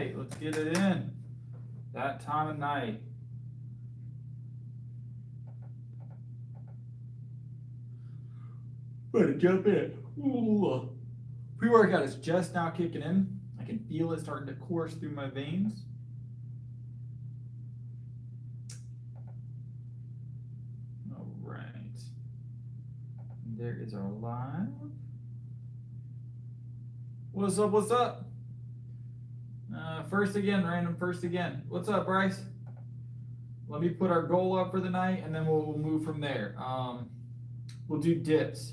night. Let's get it in. That time of night. Better jump in. Ooh. Pre-workout is just now kicking in. I can feel it starting to course through my veins. All right. There is our live. What's up? What's up? First again, random first again. What's up, Bryce? Let me put our goal up for the night, and then we'll move from there. We'll do dips.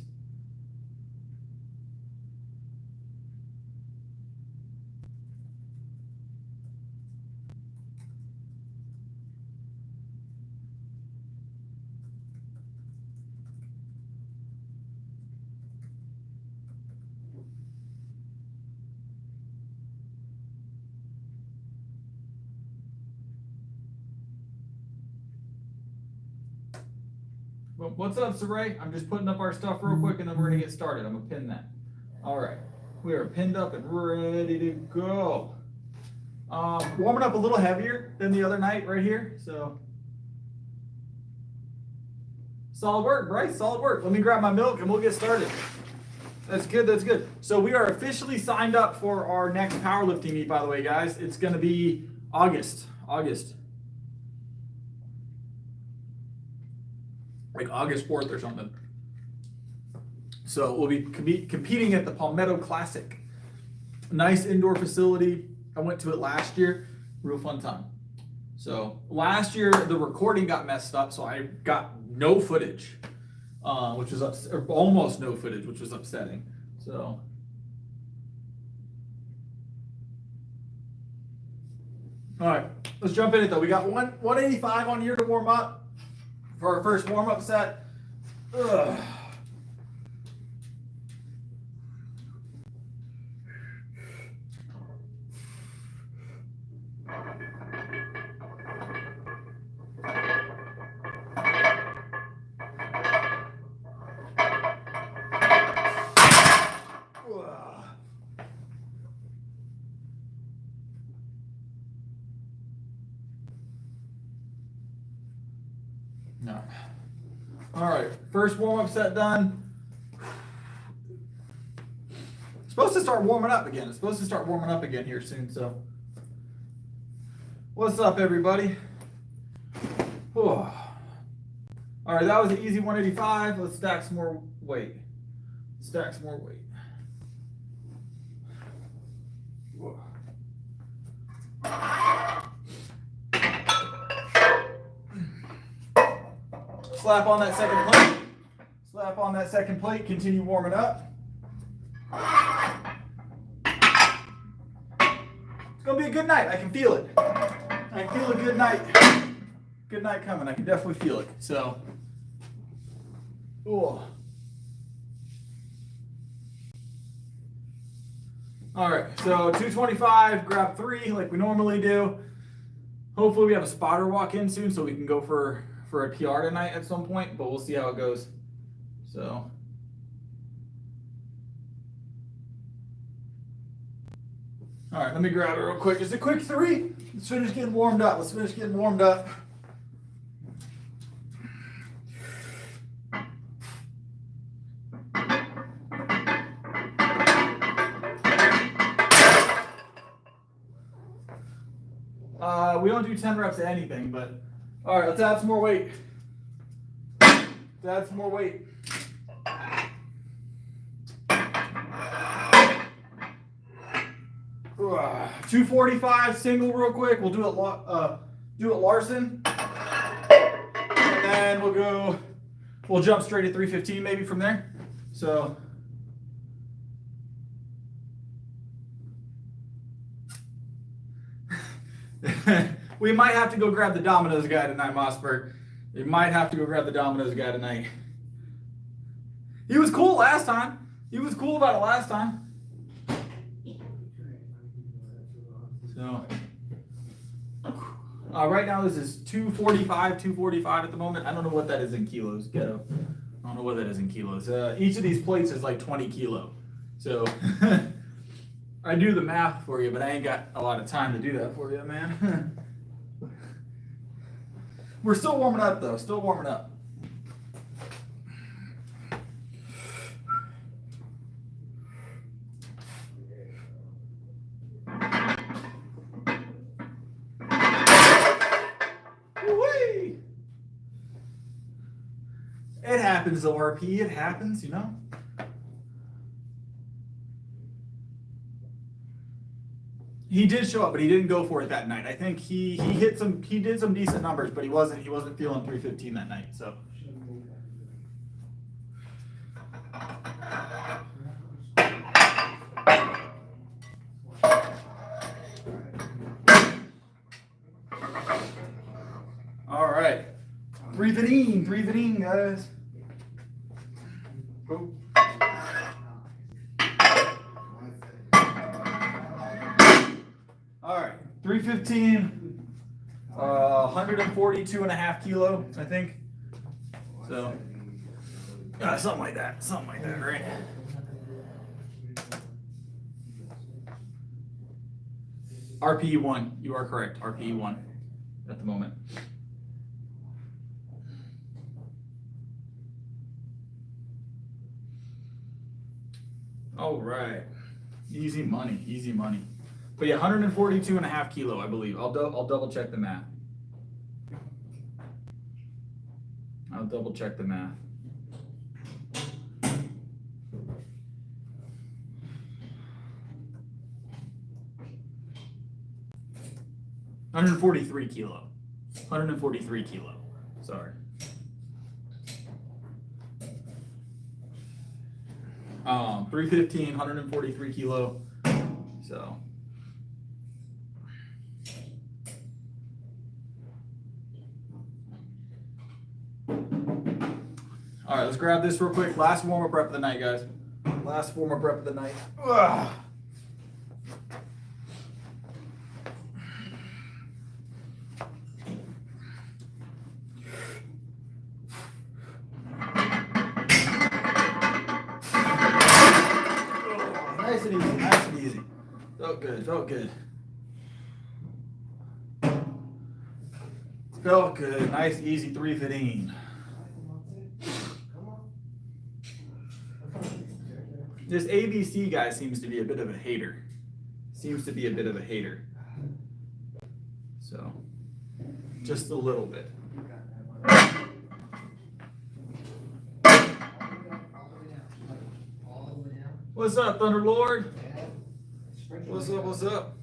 Well, what's up, Saray? I'm just putting up our stuff real quick, and then we're going to get started. I'm going to pin that. All right. We are pinned up and ready to go. Warming up a little heavier than the other night right here. So, solid work, Bryce. Solid work. Let me grab my milk, and we'll get started. That's good. That's good. So, we are officially signed up for our next powerlifting meet, by the way, guys. It's going to be August. Like August 4th or something. So we'll be competing at the Palmetto Classic. Nice indoor facility. I went to it last year. Real fun time. So last year the recording got messed up, so I got no footage, which was or almost no footage, which was upsetting. So all right, let's jump in it though. We got 185 on here to warm up. For our first warm-up set. Ugh. No. All right, first warm-up set done. It's supposed to start warming up again. It's supposed to start warming up again here soon, so. What's up, everybody? Whew. All right, that was an easy 185. Let's stack some more weight. Stack some more weight. Whoa. Slap on that second plate. Slap on that second plate. Continue warming up. It's going to be a good night. I can feel it. I can feel a good night. Good night coming. I can definitely feel it. So, ooh. All right. So 225, grab 3 like we normally do. Hopefully we have a spotter walk in soon so we can go for a PR tonight at some point, but we'll see how it goes. So, all right, let me grab it real quick. Just a quick 3. Let's finish getting warmed up. We don't do 10 reps of anything, but all right, let's add some more weight. 245 single real quick. We'll do it Larson, and then we'll jump straight at 315 maybe from there. So. We might have to go grab the Domino's guy tonight, Mossberg. We might have to go grab the Domino's guy tonight. He was cool last time. He was cool about it last time. So, right now this is 245 at the moment. I don't know what that is in kilos. Ghetto. I don't know what that is in kilos. Each of these plates is like 20 kilo. So, all I do the math for you, but I ain't got a lot of time to do that for you, man. We're still warming up, though. Still warming up. Whee! It happens, ORP. It happens, you know. He did show up, but he didn't go for it that night. I think he did some decent numbers, but he wasn't feeling 315 that night. So. All right, 315, guys. Oh. All right, 315, 142.5 kilo, I think. So, something like that, right? RPE1, you are correct, RPE1 at the moment. All right, easy money, easy money. But yeah, 142.5 kilo, I believe. I'll double check the math. I'll double check the math. $143 kilo. 143 kilo. Sorry. 315, 143 kilo. So. All right, let's grab this real quick. Last warm-up rep of the night, guys. Last warm-up rep of the night. Ugh. Nice and easy, nice and easy. Felt good, felt good. Felt good, nice, easy 315. This ABC guy seems to be a bit of a hater. So, just a little bit. What's up, Thunderlord? What's up, what's up?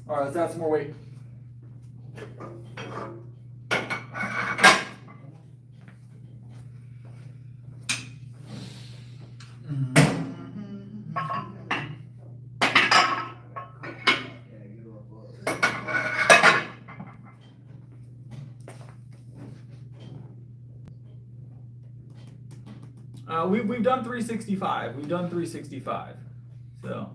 All right, let's add some more weight. We've done 365. We've done 365. So.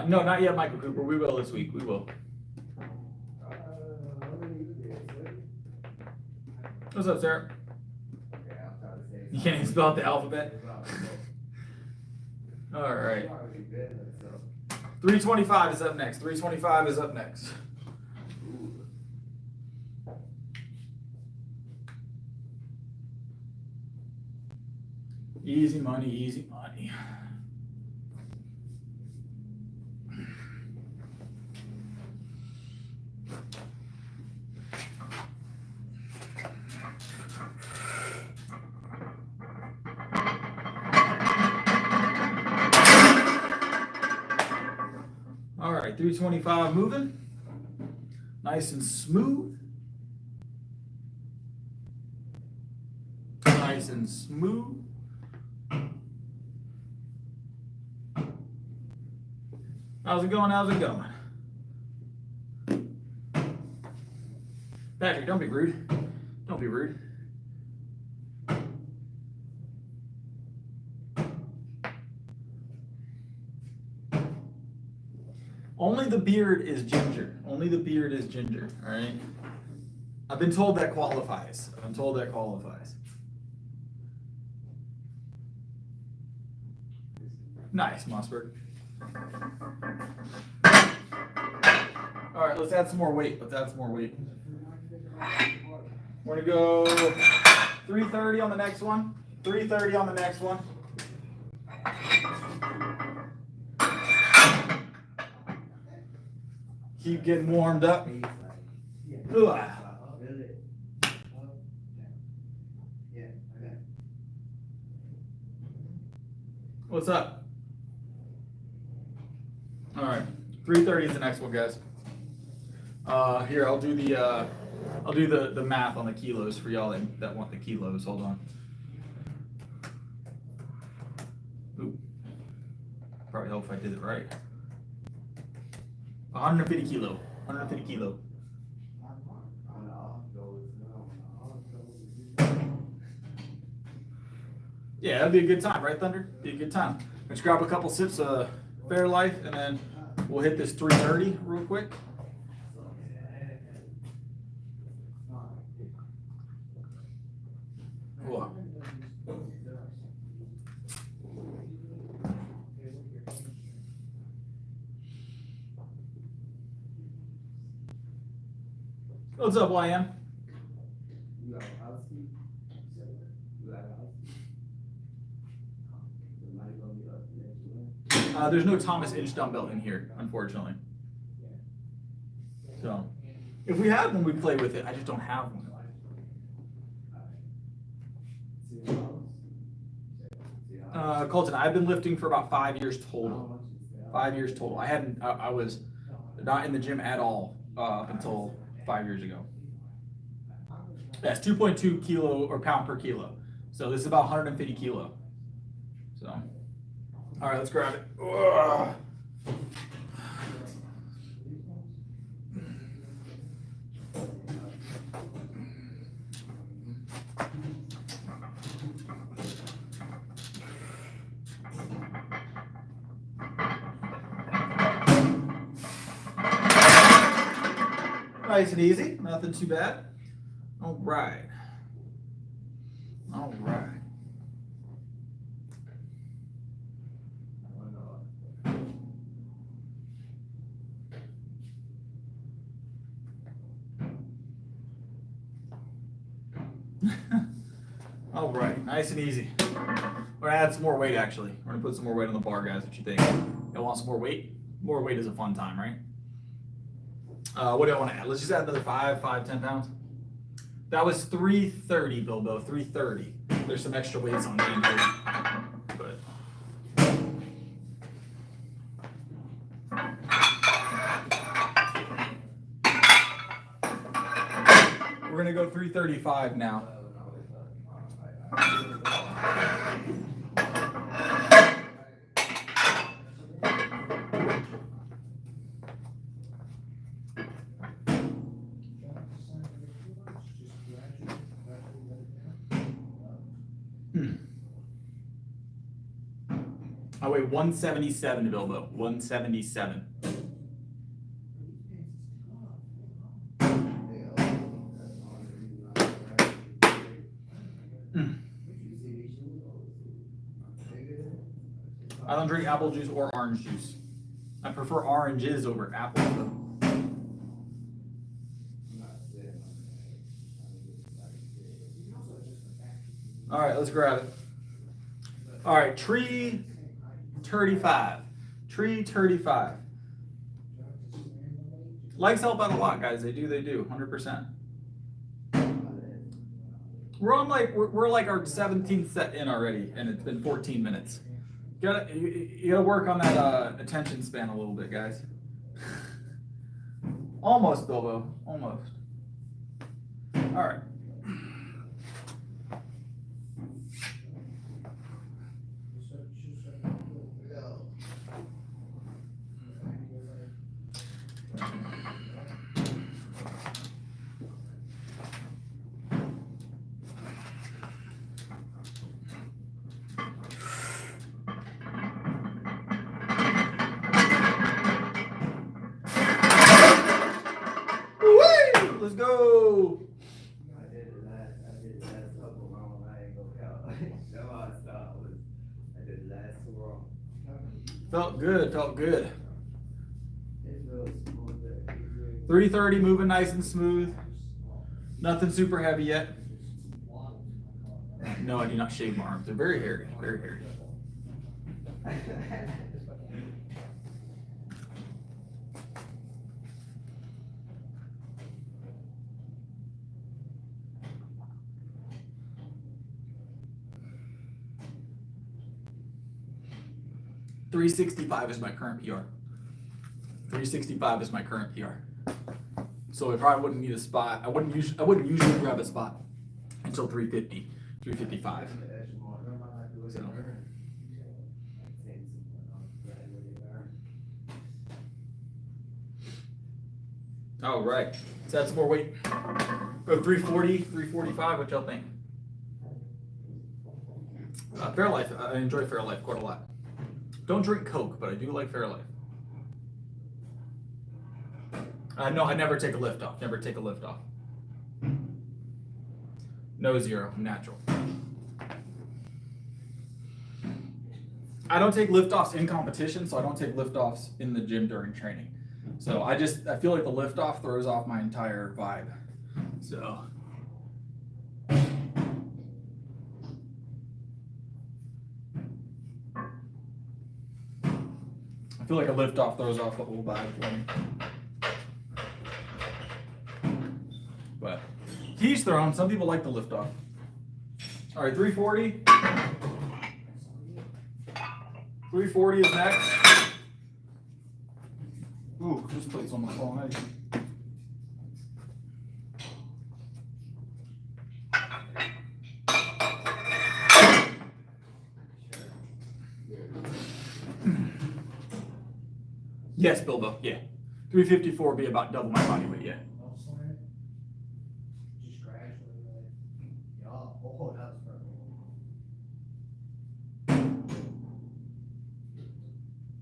No, not yet, Michael Cooper. We will this week. We will. What's up, Sarah? You can't even spell out the alphabet? All right. 325 is up next. 325 is up next. Easy money, easy money. All right, 325 moving. Nice and smooth. Nice and smooth. How's it going? How's it going? Patrick, don't be rude. Don't be rude. Only the beard is ginger. Only the beard is ginger, all right? I've been told that qualifies. I'm told that qualifies. Nice, Mossberg. All right, let's add some more weight. Let's add some more weight. We're gonna go 330 on the next one. 330 on the next one. Keep getting warmed up. Ugh. What's up? All right, 330 is the next one, guys. Here, I'll do the math on the kilos for y'all that want the kilos. Hold on. Ooh. Probably help if I did it right. 150 kilo. 150 kilo. Yeah, that'd be a good time, right, Thunder? Be a good time. Let's grab a couple sips of Fairlife, and then we'll hit this 330 real quick. Cool. What's up, YM? There's no Thomas inch dumbbell in here, unfortunately. So, if we had one, we'd play with it. I just don't have one. Colton, I've been lifting for about 5 years total. 5 years total. I was not in the gym at all up until 5 years ago. That's 2.2 kilo or pound per kilo. So this is about 150 kilo. So, all right, let's grab it. Ugh. Nice and easy, nothing too bad. All right. All right. All right, nice and easy. We're gonna add some more weight actually. We're gonna put some more weight on the bar, guys. What you think? Y'all want some more weight? More weight is a fun time, right? What do I want to add? Let's just add another 10 pounds. That was 330, Bilbo, 330. There's some extra weights on the end here. But we're gonna go 335 now. I weigh 177, Bilbo. 177. I don't drink apple juice or orange juice. I prefer oranges over apples, though. All right, let's grab it. All right, tree 35. Tree 35. Legs help out a lot, guys. They do, 100%. We're like our 17th set in already, and it's been 14 minutes. You gotta work on that attention span a little bit, guys. Almost, Bilbo. Almost. All right. Let's go. I did it last couple rounds. I ain't gonna count. That's why I stopped. I did the last 2 rounds. Felt good, felt good. It's real smooth there. 330, moving nice and smooth. Nothing super heavy yet. No, I do not shave my arms. They're very hairy, very hairy. .365 is my current PR. 365 is my current PR. So I probably wouldn't need a spot. I wouldn't usually grab a spot until 350, 355. So. All right. Let's add some more weight. Go 340, 345. What y'all think? Fairlife. I enjoy Fairlife quite a lot. Don't drink Coke, but I do like Fairlife. No, I never take a lift off. Never take a lift off. No zero. I'm natural. I don't take lift offs in competition, so I don't take lift offs in the gym during training. So I feel like the lift off throws off my entire vibe. So. I feel like a lift off throws off the whole vibe for me. But to each their own. Some people like the lift off. All right, 340. 340 is next. Ooh, this plate's on the phone. Yes, Bilbo, yeah. 354 would be about double my body weight, yeah.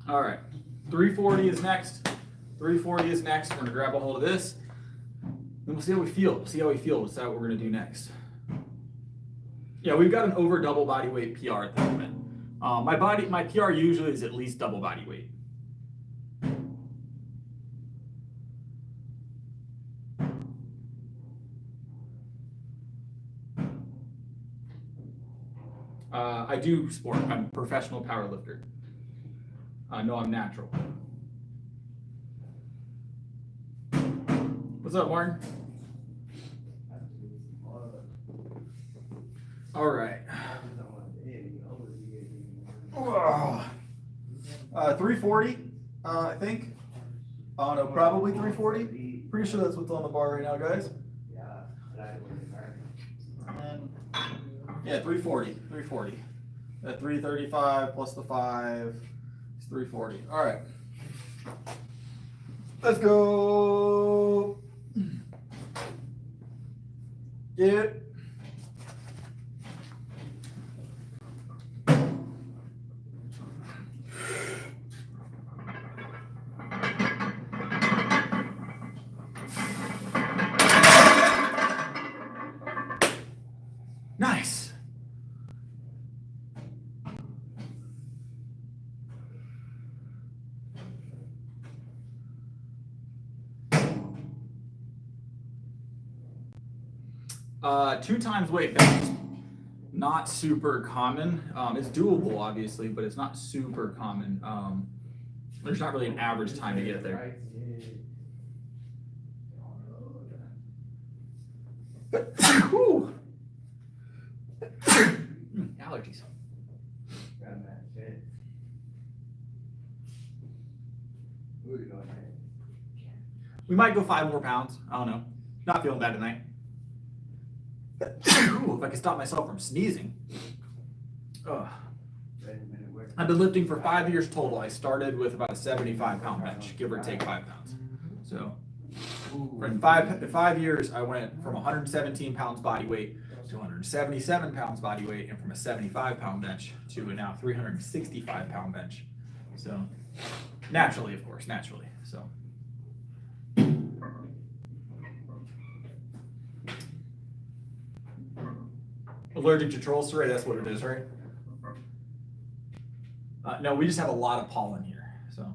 All right, 340 is next. 340 is next. We're gonna grab a hold of this. Then we'll see how we feel. We'll decide what we're gonna do next. Yeah, we've got an over double body weight PR at the moment. My PR usually is at least double body weight. I do sport. I'm a professional powerlifter. No, I'm natural. What's up, Martin? All right. 340, I think. No, probably 340. Pretty sure that's what's on the bar right now, guys. Yeah, 340. 340. At 335 plus the 5 is 340. All right. Let's go. Get it. Nice. Two times weight bench, not super common. It's doable, obviously, but it's not super common. There's not really an average time to get there. Whew. Allergies. We might go 5 more pounds. I don't know. Not feeling bad tonight. Ooh, if I can stop myself from sneezing. Ugh. I've been lifting for 5 years total. I started with about a 75-pound bench, give or take 5 pounds. So in 5 years, I went from 117 pounds body weight to 177 pounds body weight, and from a 75-pound bench to a now 365-pound bench. So naturally, of course, naturally. So Allergic to troll spray, that's what it is, right? No, we just have a lot of pollen here, so.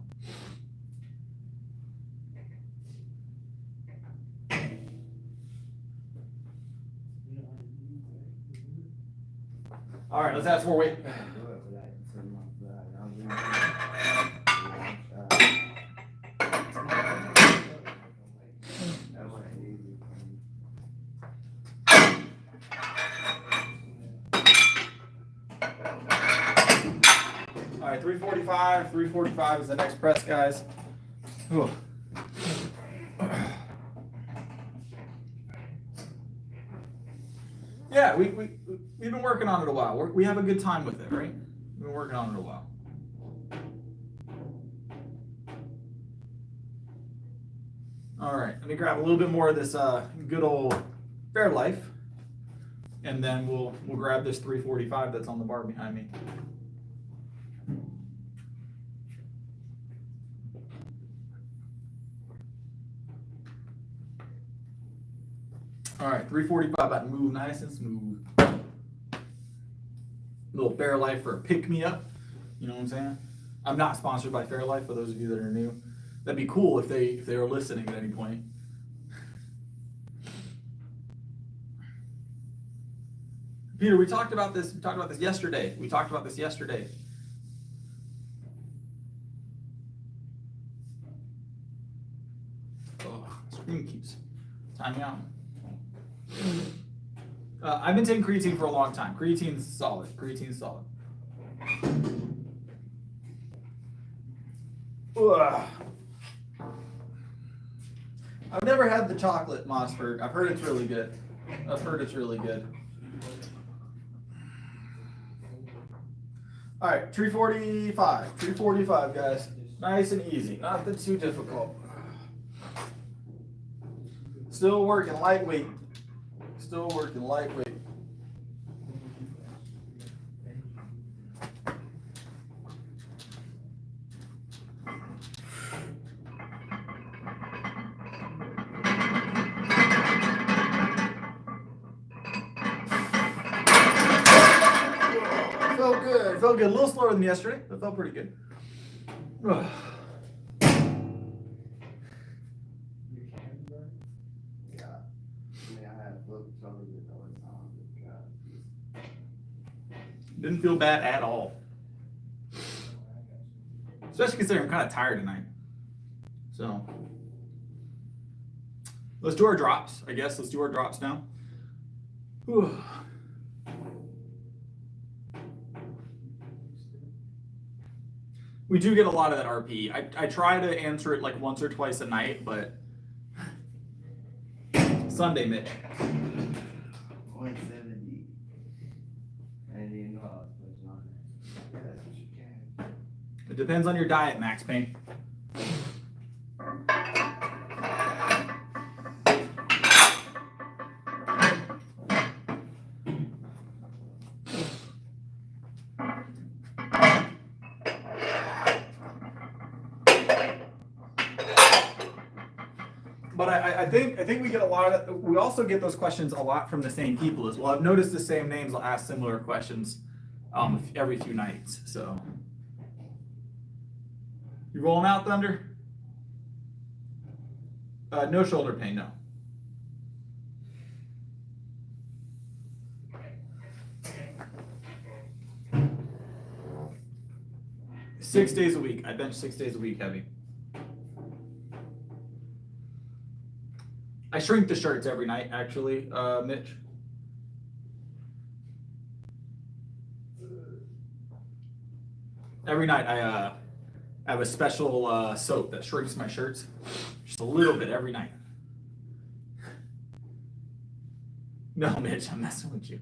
All right, let's add some more weight. All right, 345. 345 is the next press, guys. Ooh. Yeah, we've been working on it a while. We have a good time with it, right? We've been working on it a while. All right, let me grab a little bit more of this good old Fairlife, and then we'll grab this 345 that's on the bar behind me. All right, 345, about to move nice and smooth. Little Fairlife for a pick-me-up, you know what I'm saying? I'm not sponsored by Fairlife, for those of you that are new. That'd be cool if they were listening at any point. Peter, we talked about this yesterday. Oh, screen keeps timing out. I've been taking creatine for a long time. Creatine's solid. Ugh. I've never had the chocolate Mossberg. I've heard it's really good. All right, 345. 345, guys. Nice and easy. Nothing too difficult. Still working lightweight. Felt good. A little slower than yesterday, but felt pretty good. Yeah. I had television all the time. Didn't feel bad at all. Especially considering I'm kind of tired tonight. So let's do our drops, I guess. Let's do our drops now. Whew. We do get a lot of that RP. I try to answer it like once or twice a night, but Sunday, Mitch. 170. And you know I was pushing on that. Yeah, that's what you can. It depends on your diet, Max Payne. But I think we get a lot of, we also get those questions a lot from the same people as well. I've noticed the same names will ask similar questions every few nights. So you rolling out, Thunder? No shoulder pain, no. Six days a week. I bench 6 days a week heavy. I shrink the shirts every night, actually, Mitch. Every night I have a special soap that shrinks my shirts. Just a little bit every night. No, Mitch, I'm messing with you.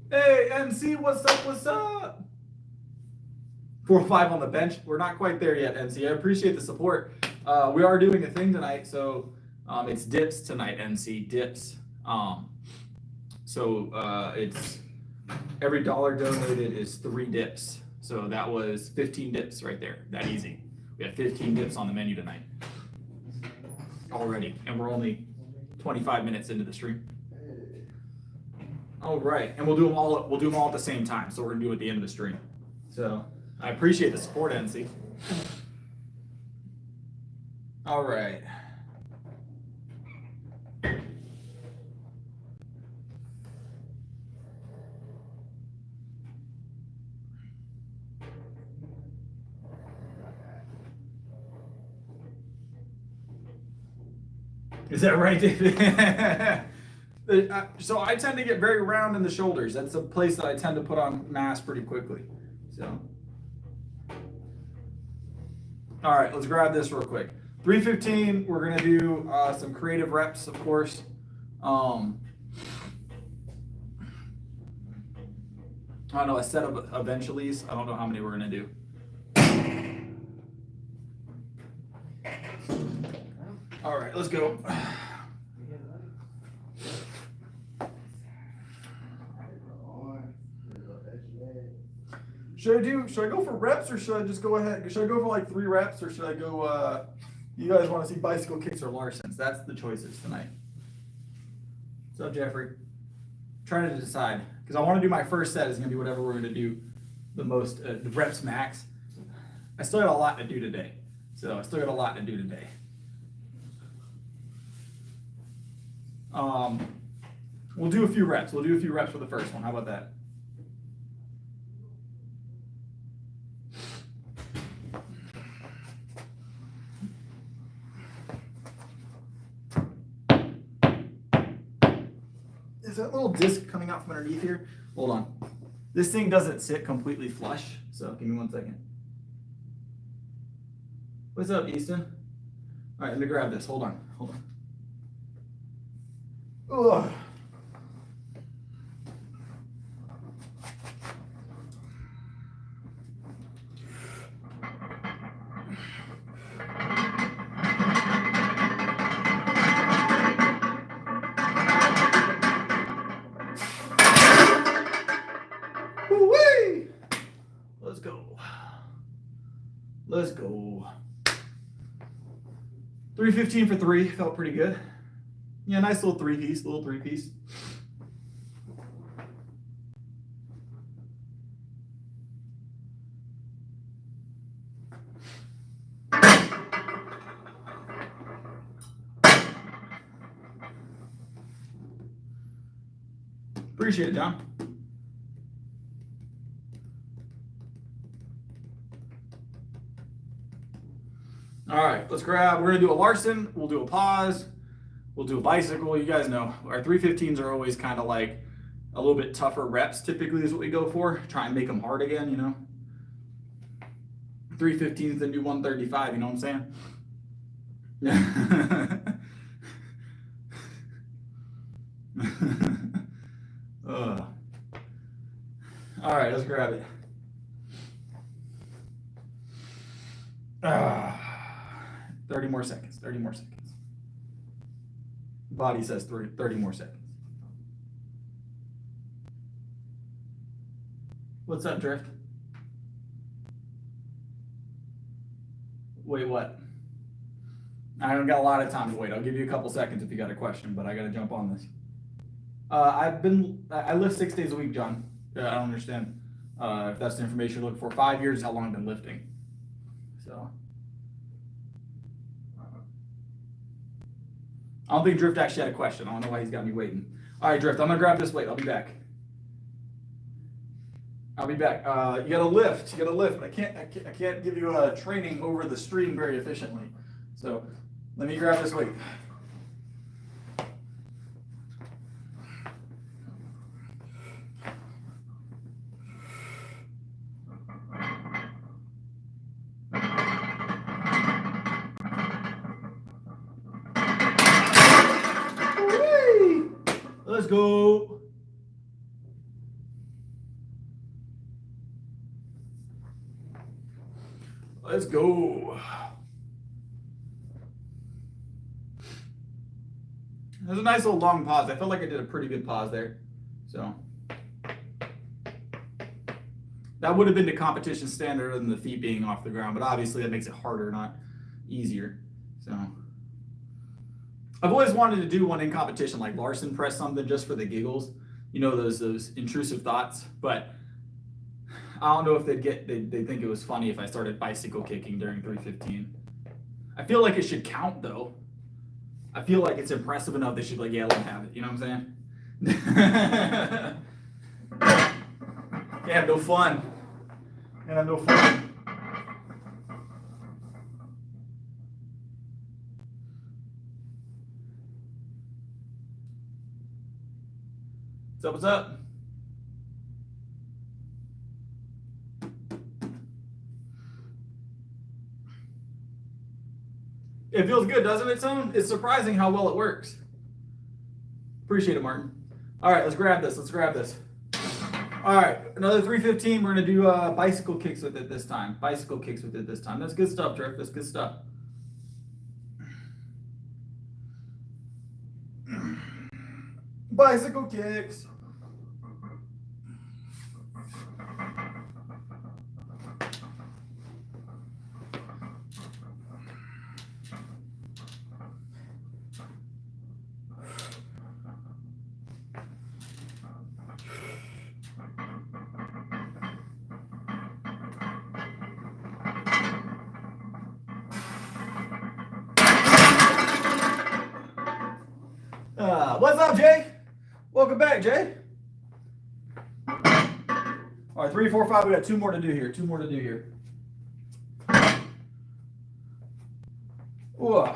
Hey, MC, what's up? 405 on the bench. We're not quite there yet, NC. I appreciate the support. We are doing a thing tonight, so it's dips tonight, NC. Dips. It's every dollar donated is 3 dips. So that was 15 dips right there. That easy. We have 15 dips on the menu tonight. already, and we're only 25 minutes into the stream. All right, and we'll do them all. We'll do them all at the same time. So we're gonna do it at the end of the stream. So I appreciate the support, NC. All right. Is that right, David? So I tend to get very round in the shoulders. That's a place that I tend to put on mass pretty quickly. So, all right, let's grab this real quick. 315. We're gonna do some creative reps, of course. I don't know, a set of eventuallys. I don't know how many we're gonna do. All right, let's go. Should I go for reps or should I just go ahead? Should I go for like 3 reps or should I go, you guys want to see bicycle kicks or Larsens? That's the choices tonight. What's up, Jeffrey? Trying to decide because I want to do my first set is going to be whatever we're going to do the most, the reps max. I still got a lot to do today. We'll do a few reps. We'll do a few reps for the first one. How about that? Is that little disc coming out from underneath here? Hold on. This thing doesn't sit completely flush, so give me 1 second. What's up, Easton? All right, let me grab this. Hold on. Ugh. Woo-wee! Let's go. 315 for 3, felt pretty good. Yeah, nice little three piece. Appreciate it, John. All right, let's grab, we're gonna do a Larsen, we'll do a pause, we'll do a bicycle. You guys know our 315s are always kind of like a little bit tougher reps typically is what we go for. Try and make them hard again, you know. 315s the new 135, you know what I'm saying? All right, let's grab it. 30 more seconds. Body says 30 more seconds. What's up, Drift? Wait, what? I don't got a lot of time to wait. I'll give you a couple seconds if you got a question, but I got to jump on this. I lift 6 days a week, John. I don't understand if that's the information you're looking for. 5 years is how long I've been lifting. So. I don't think Drift actually had a question. I don't know why he's got me waiting. All right, Drift, I'm gonna grab this weight. I'll be back. You gotta lift. But I can't give you a training over the stream very efficiently. So let me grab this weight. Let's go. Let's go. There's a nice little long pause. I felt like I did a pretty good pause there. So that would have been the competition standard other than the feet being off the ground, but obviously that makes it harder, not easier. So I've always wanted to do one in competition, like Larson press something just for the giggles. You know, those intrusive thoughts. But I don't know if they'd think it was funny if I started bicycle kicking during 315. I feel like it should count though. I feel like it's impressive enough they should be like, yeah, let me have it. You know what I'm saying? Can't have no fun. Can't have no fun. What's up? What's up? It feels good, doesn't it, son? It's surprising how well it works. Appreciate it, Martin. All right, let's grab this. Let's grab this. All right, another 315. We're going to do bicycle kicks with it this time. Bicycle kicks with it this time. That's good stuff, Drift. That's good stuff. Bicycle kicks. What's up, Jay? Welcome back, Jay. All right, 3, 4, 5. We got 2 more to do here. 2 more to do here. Ooh.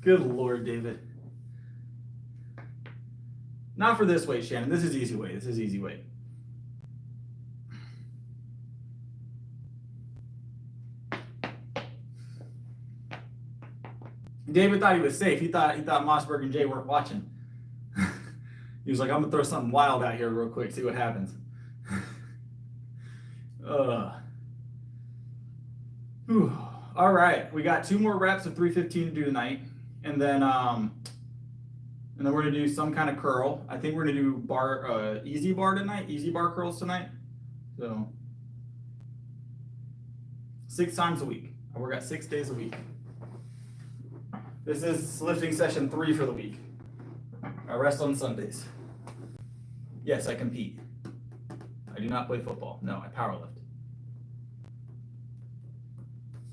Good Lord, David. Not for this weight, Shannon. This is easy weight. This is easy weight. David thought he was safe. He thought Mossberg and Jay weren't watching. He was like, I'm gonna throw something wild out here real quick, see what happens. All right, we got 2 more reps of 315 to do tonight, and then we're gonna do some kind of curl. I think we're gonna do bar, easy bar tonight, easy bar curls tonight. So 6 times a week. I work out 6 days a week. This is lifting session 3 for the week. I rest on Sundays. Yes, I compete. I do not play football. No, I powerlift.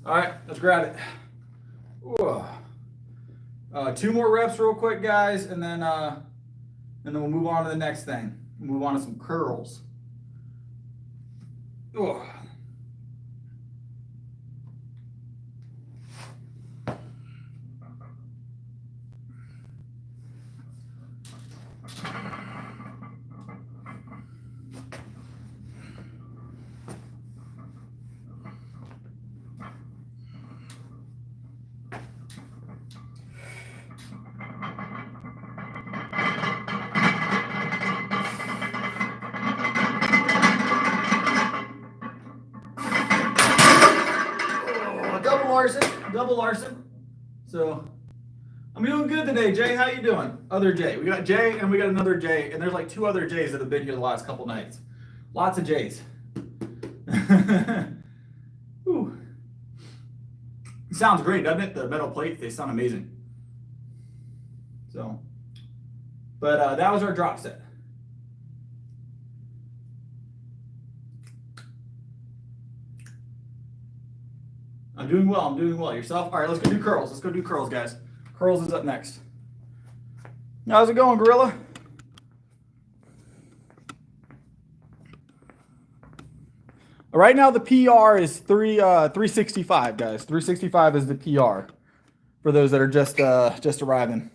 All right, let's grab it. Ooh. 2 more reps real quick, guys, and then we'll move on to the next thing. We'll move on to some curls. Ooh. Double Larson. So I'm doing good today, Jay. How you doing? Other Jay. We got Jay and we got another Jay, and there's like 2 other Jays that have been here the last couple nights. Lots of Jays. Ooh. Sounds great, doesn't it? The metal plates, they sound amazing. So, but that was our drop set. I'm doing well. I'm doing well. Yourself? All right, let's go do curls. Let's go do curls, guys. Curls is up next. How's it going, Gorilla? Right now, the PR is 365, guys. 365 is the PR for those that are just arriving.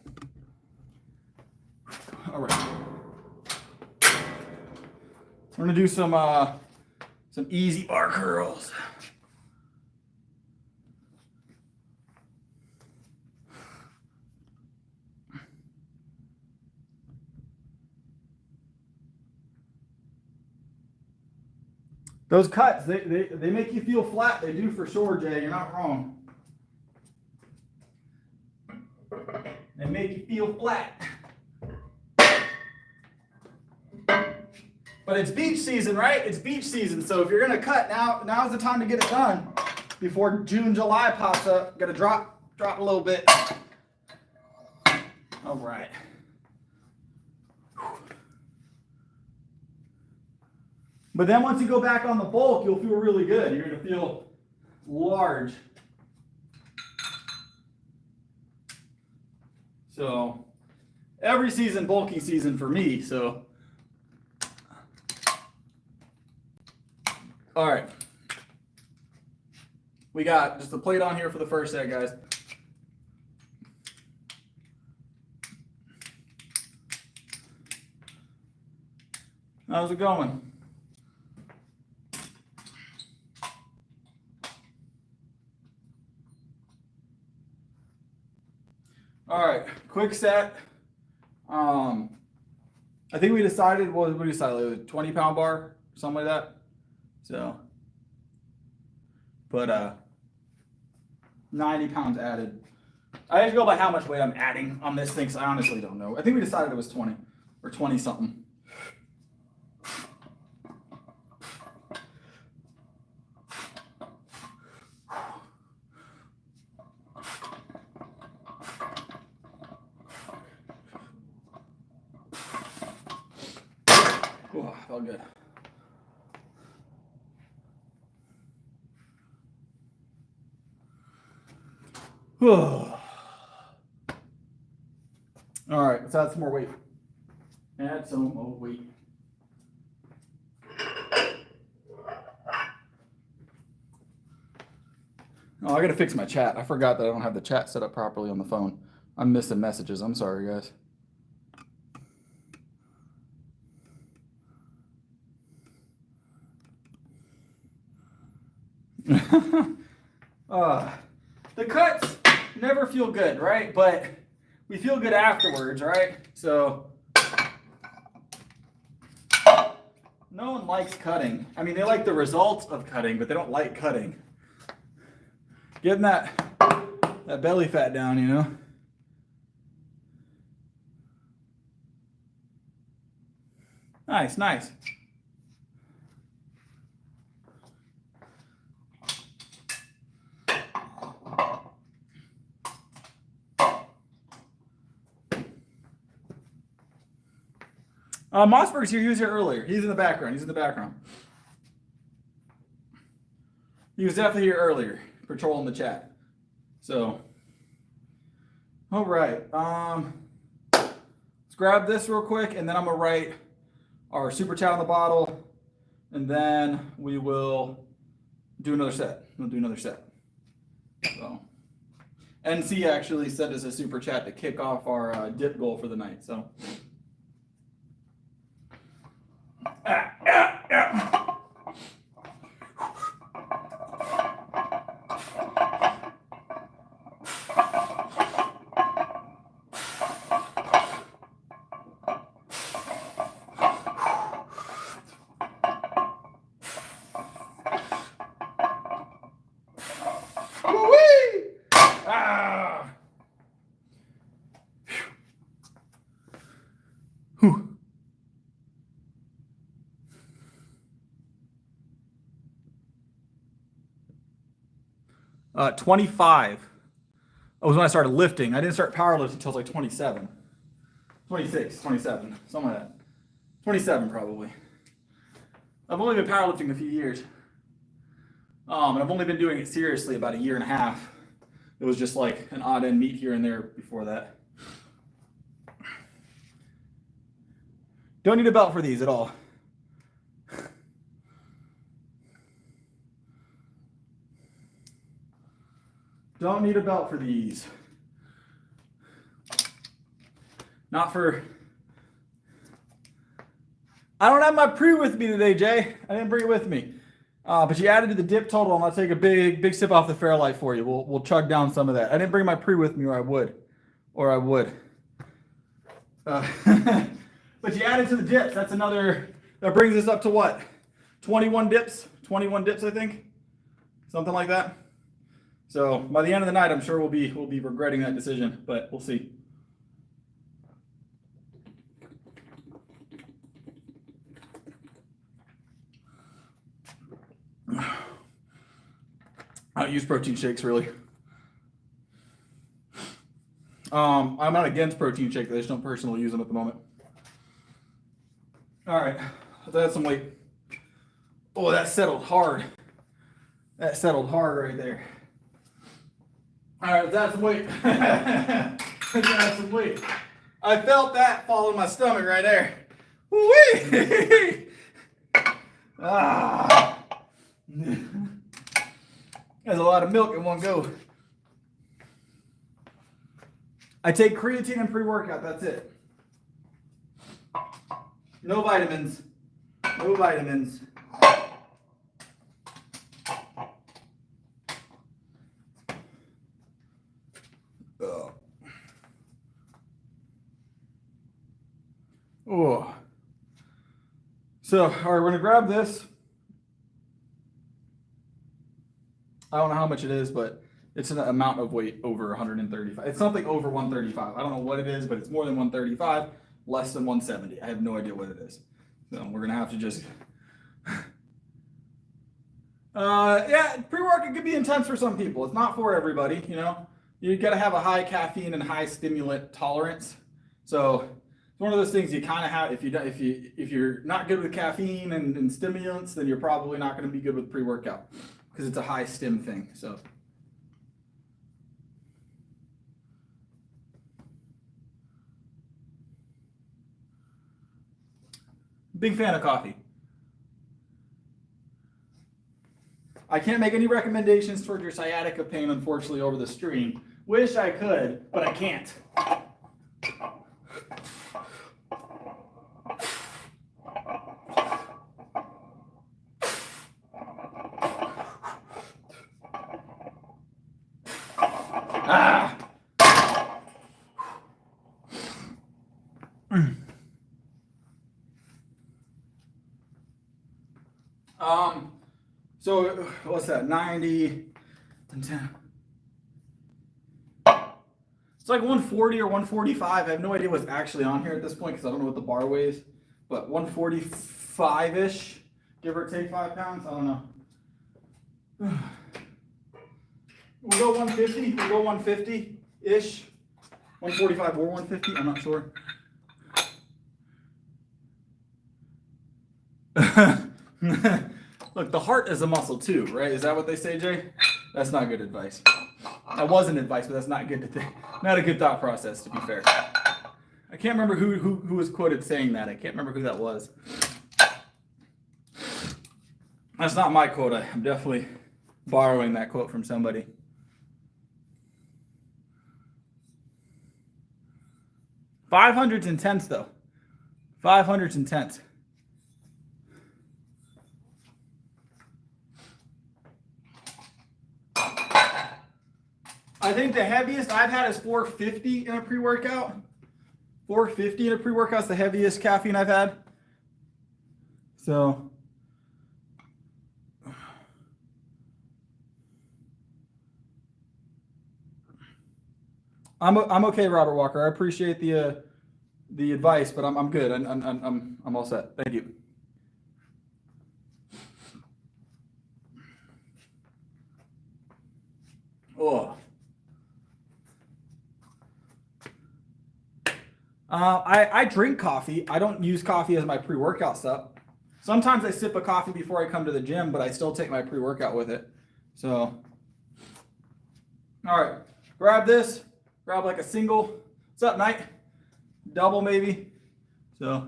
All right. We're gonna do some easy bar curls. Those cuts, they make you feel flat. They do for sure, Jay. You're not wrong. They make you feel flat. But it's beach season, right? It's beach season. So if you're gonna cut now's the time to get it done before June, July pops up. Gotta drop a little bit. All right. But then once you go back on the bulk, you'll feel really good. You're gonna feel large. So every season, bulking season for me, so. All right. We got just the plate on here for the first set, guys. How's it going? All right, quick set. I think we decided, what did we decide, like a 20-pound bar, something like that. So, but 90 pounds added. I just go by how much weight I'm adding on this thing, because I honestly don't know. I think we decided it was 20 or 20 something. Oh, felt good. All right, let's add some more weight. Add some more weight. Oh, I gotta fix my chat. I forgot that I don't have the chat set up properly on the phone. I'm missing messages. I'm sorry, guys. The cuts never feel good, right? But we feel good afterwards, right? So no one likes cutting. I mean, they like the results of cutting, but they don't like cutting. Getting that belly fat down, you know? Nice, nice. Mossberg's here. He was here earlier. He's in the background. He's in the background. He was definitely here earlier, patrolling the chat. So, all right. Let's grab this real quick, and then I'm gonna write our super chat on the bottle, and then we will do another set. We'll do another set. So, NC actually sent us a super chat to kick off our dip goal for the night. So. Whew. 25 was when I started lifting. I didn't start powerlifting until I was like 27. 26, 27, something like that. 27 probably. I've only been powerlifting a few years. And I've only been doing it seriously about a year and a half. It was just like an odd end meet here and there before that. Don't need a belt for these at all. Don't need a belt for these. Not for... I don't have my pre with me today, Jay. I didn't bring it with me. But you added to the dip total, and I'll take a big sip off the Fairlight for you. We'll chug down some of that. I didn't bring my pre with me, or I would. But you added to the dips. That's another... That brings us up to what? 21 dips? 21 dips, I think. Something like that. So by the end of the night, I'm sure we'll be regretting that decision, but we'll see. I don't use protein shakes really. I'm not against protein shakes. I just don't personally use them at the moment. All right, let's add some weight. Oh, that settled hard. That settled hard right there. All right, let's add some weight. Let's add some weight. I felt that fall in my stomach right there. Woo-wee! Ah. There's a lot of milk in one go. I take creatine and pre-workout, that's it. No vitamins. No vitamins. Oh. So, all right, we're going to grab this. I don't know how much it is, but it's an amount of weight over 135. It's something over 135. I don't know what it is, but it's more than 135, less than 170. I have no idea what it is. So we're going to have to just... yeah, pre-workout could be intense for some people. It's not for everybody, you know. You got to have a high caffeine and high stimulant tolerance. So it's one of those things you kind of have. If you're not good with caffeine and stimulants, then you're probably not going to be good with pre-workout because it's a high stim thing. So. Big fan of coffee. I can't make any recommendations towards your sciatica pain, unfortunately, over the stream. Wish I could, but I can't. Ah! So what's that? 90 and 10. It's like 140 or 145. I have no idea what's actually on here at this point because I don't know what the bar weighs, but 145-ish, give or take 5 pounds. I don't know. We'll go 150. We'll go 150-ish. 145 or 150. I'm not sure. Look, the heart is a muscle too, right? Is that what they say, Jay? That's not good advice. That wasn't advice, but that's not good. Not a good thought process, to be fair. I can't remember who was quoted saying that. I can't remember who that was. That's not my quote. I'm definitely borrowing that quote from somebody. $500s and tenths, though. $500s and tenths. I think the heaviest I've had is 450 in a pre-workout. 450 in a pre-workout is the heaviest caffeine I've had. So I'm okay, Robert Walker. I appreciate the advice, but I'm good. I'm all set. Thank you. Oh. I drink coffee. I don't use coffee as my pre-workout stuff. Sometimes I sip a coffee before I come to the gym, but I still take my pre-workout with it. So, all right, grab this. Grab like a single. What's up, Knight? Double maybe. So,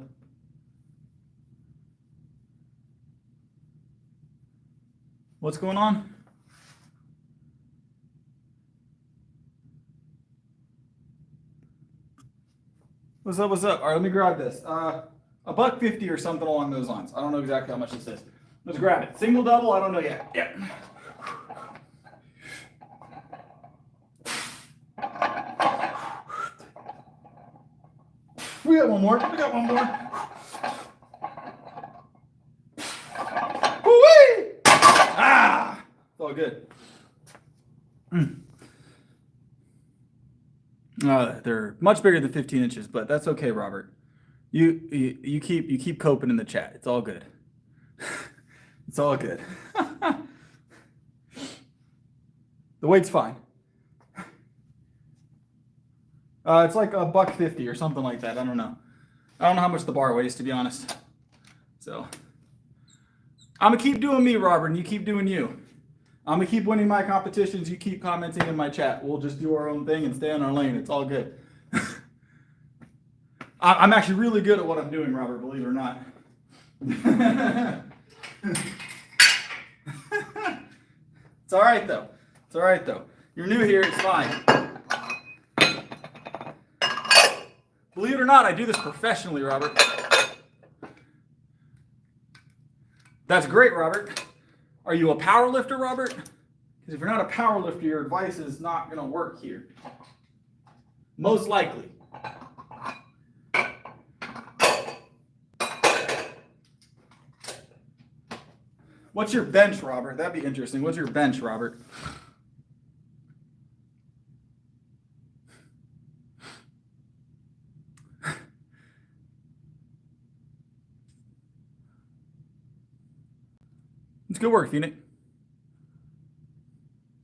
what's going on? What's up? What's up? All right, let me grab this. $1.50 or something along those lines. I don't know exactly how much this is. Let's grab it. Single, double? I don't know yet. Yep. We got one more. We got one more. Woo-wee! Ah! It's all good. They're much bigger than 15 inches, but that's okay, Robert. You keep coping in the chat. It's all good. It's all good. The weight's fine. It's like $1.50 or something like that. I don't know. I don't know how much the bar weighs, to be honest. So I'm gonna keep doing me, Robert, and you keep doing you. I'm gonna keep winning my competitions. You keep commenting in my chat. We'll just do our own thing and stay in our lane. It's all good. I'm actually really good at what I'm doing, Robert, believe it or not. It's all right, though. It's all right, though. You're new here. It's fine. Believe it or not, I do this professionally, Robert. That's great, Robert. Are you a power lifter, Robert? Because if you're not a power lifter, your advice is not going to work here. Most likely. What's your bench, Robert? That'd be interesting. What's your bench, Robert? It's good work, Phoenix.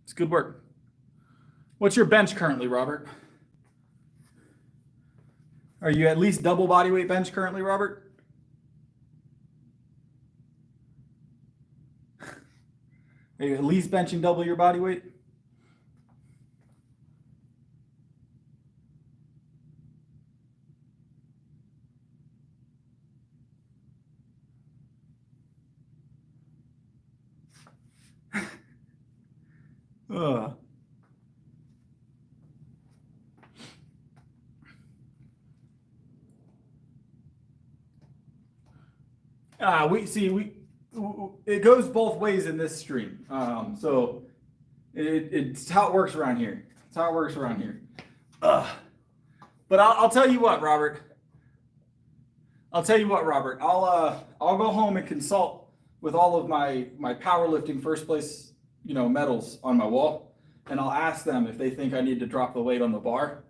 It's good work. What's your bench currently, Robert? Are you at least double body weight bench currently, Robert? Are you at least benching double your body weight? It goes both ways in this stream. So it's how it works around here. It's how it works around here. But I'll tell you what, Robert. I'll go home and consult with all of my powerlifting first place, medals on my wall, and I'll ask them if they think I need to drop the weight on the bar,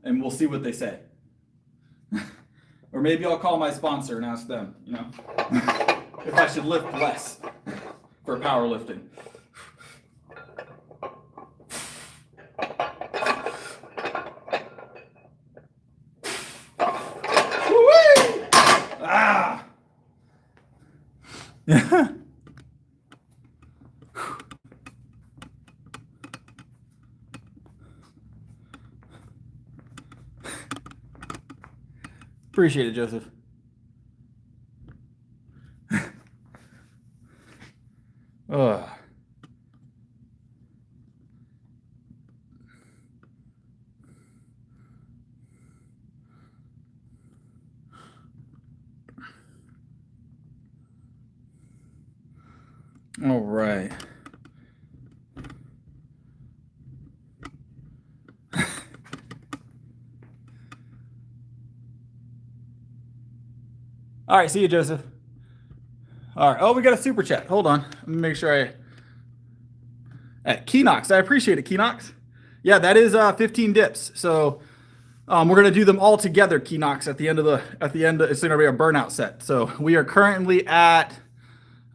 and we'll see what they say. Or maybe I'll call my sponsor and ask them, if I should lift less for powerlifting. Woo-wee! Ah! Appreciate it, Joseph. Ugh. All right. All right, see you, Joseph. All right. Oh, we got a super chat. Hold on. Let me make sure at Keenox. I appreciate it, Keenox. Yeah, that is 15 dips. So we're gonna do them all together, Keenox, at the end. It's gonna be a burnout set. So we are currently at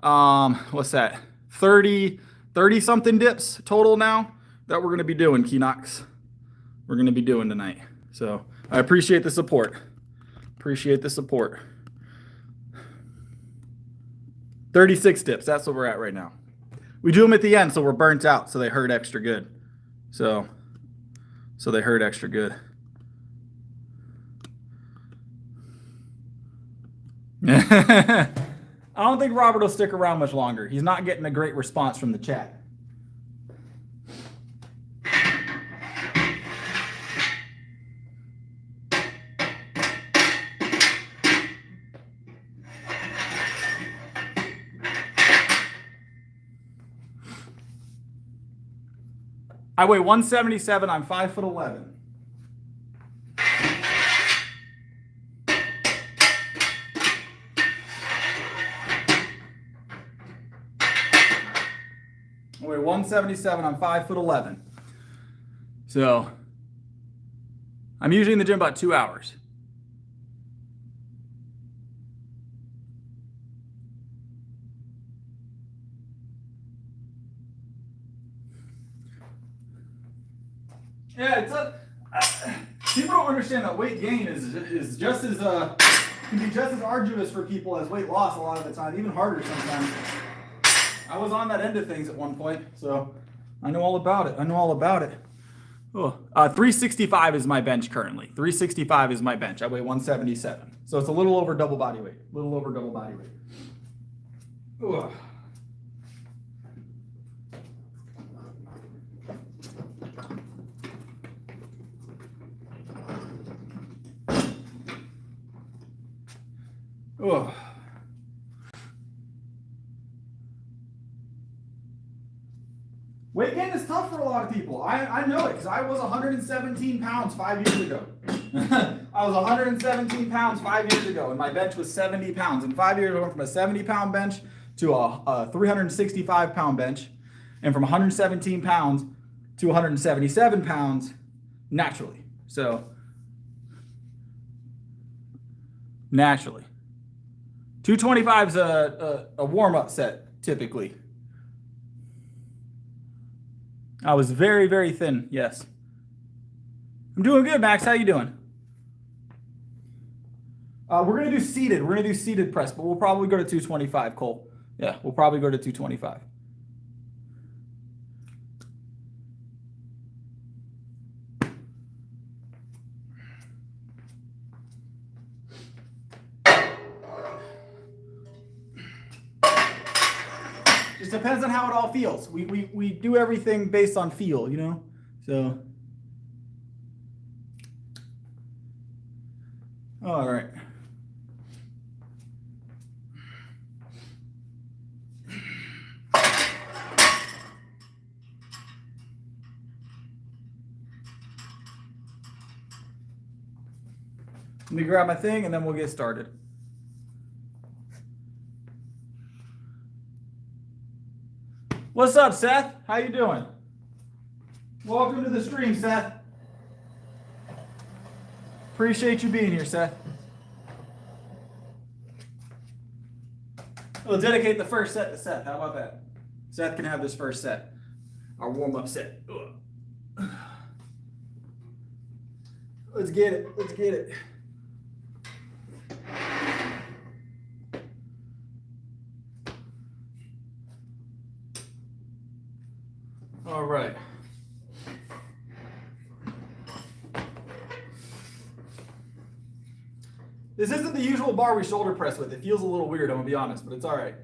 what's that? 30 something dips total now that we're gonna be doing, Keenox. We're gonna be doing tonight. So I appreciate the support. Appreciate the support. 36 dips, that's what we're at right now. We do them at the end, so we're burnt out, so they hurt extra good. So they hurt extra good. I don't think Robert will stick around much longer. He's not getting a great response from the chat. I weigh 177. I'm 5'11". I weigh 177. I'm 5'11". So I'm usually in the gym about 2 hours. People don't understand that weight gain is just as can be just as arduous for people as weight loss a lot of the time, even harder sometimes. I was on that end of things at one point, so I know all about it. I know all about it. Oh, 365 is my bench currently. 365 is my bench. I weigh 177, so it's a little over double body weight. A little over double body weight. Ugh. Ugh. Weight gain is tough for a lot of people. I know it because I was 117 pounds 5 years ago. I was 117 pounds 5 years ago, and my bench was 70 pounds. In 5 years, I went from a 70-pound bench to a 365-pound bench, and from 117 pounds to 177 pounds naturally. So, naturally. 225 is a warm-up set, typically. I was very, very thin, yes. I'm doing good, Max. How you doing? We're going to do seated. We're going to do seated press, but we'll probably go to 225, Cole. Yeah, we'll probably go to 225. Just depends on how it all feels. We do everything based on feel, you know? So. All right. Let me grab my thing and then we'll get started. What's up, Seth? How you doing? Welcome to the stream, Seth. Appreciate you being here, Seth. We'll dedicate the first set to Seth. How about that? Seth can have this first set. Our warm-up set. Ugh. Let's get it. Let's get it. All right. This isn't the usual bar we shoulder press with. It feels a little weird, I'm gonna be honest, but it's all right.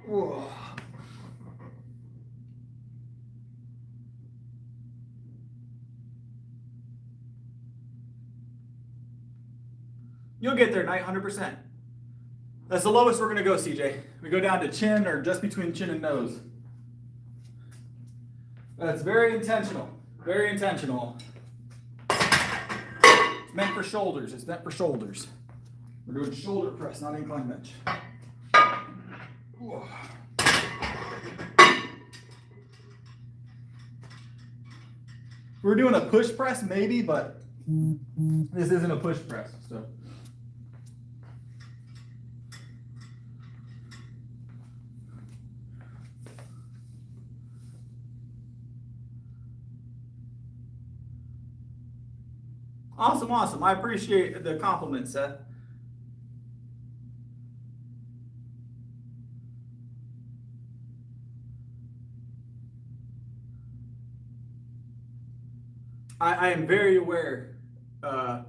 Whoa. You'll get there, Knight, 100%. That's the lowest we're gonna go, CJ. We go down to chin or just between chin and nose. That's very intentional. Very intentional. It's meant for shoulders. It's meant for shoulders. We're doing shoulder press, not incline bench. Whoa. We're doing a push press, maybe, but this isn't a push press, so. Awesome, awesome. I appreciate the compliment, Seth. I am very aware. Hold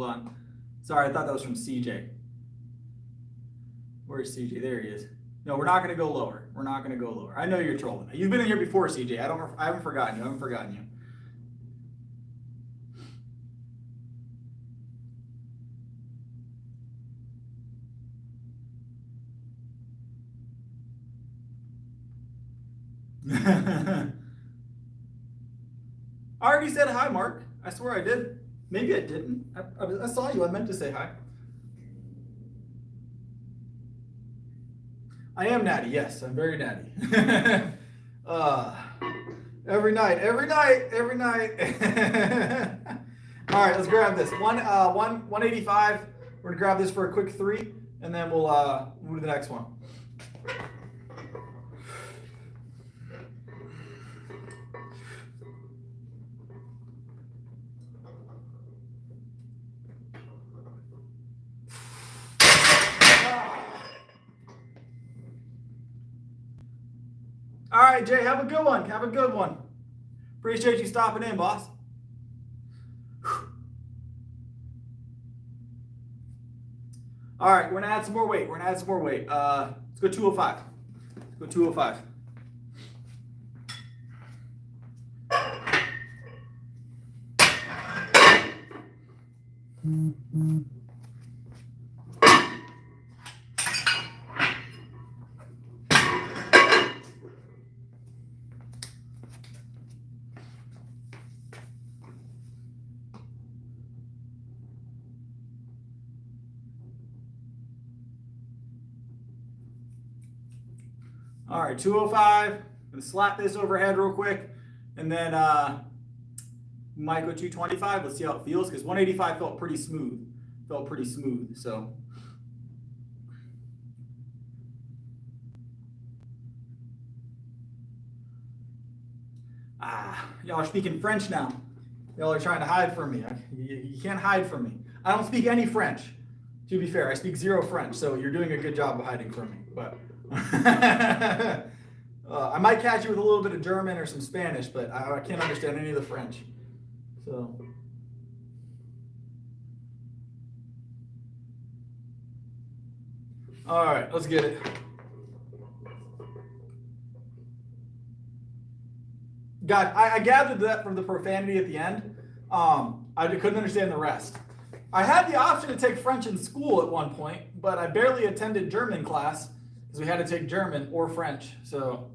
on. Sorry, I thought that was from CJ. Where's CJ? There he is. No, we're not going to go lower. We're not going to go lower. I know you're trolling. You've been in here before, CJ. I haven't forgotten you. I haven't forgotten you. I already said hi, Mark. I swear I did. Maybe I didn't. I saw you. I meant to say hi. I am natty. Yes, I'm very natty. Every night. All right, let's grab this. 185 We're gonna grab this for a quick 3, and then we'll move to the next one. All right, Jay, have a good one. Have a good one. Appreciate you stopping in, boss. All right, we're gonna add some more weight. Let's go 205. Let's go 205. All right, 205. I'm gonna slap this overhead real quick, and then might go 225. Let's see how it feels, because 185 felt pretty smooth. So. Y'all are speaking French now. Y'all are trying to hide from me. You can't hide from me. I don't speak any French. To be fair, I speak 0 French, so you're doing a good job of hiding from me. But I might catch you with a little bit of German or some Spanish, but I can't understand any of the French. So. All right, let's get it. God, I gathered that from the profanity at the end. I couldn't understand the rest. I had the option to take French in school at one point, but I barely attended German class because we had to take German or French. So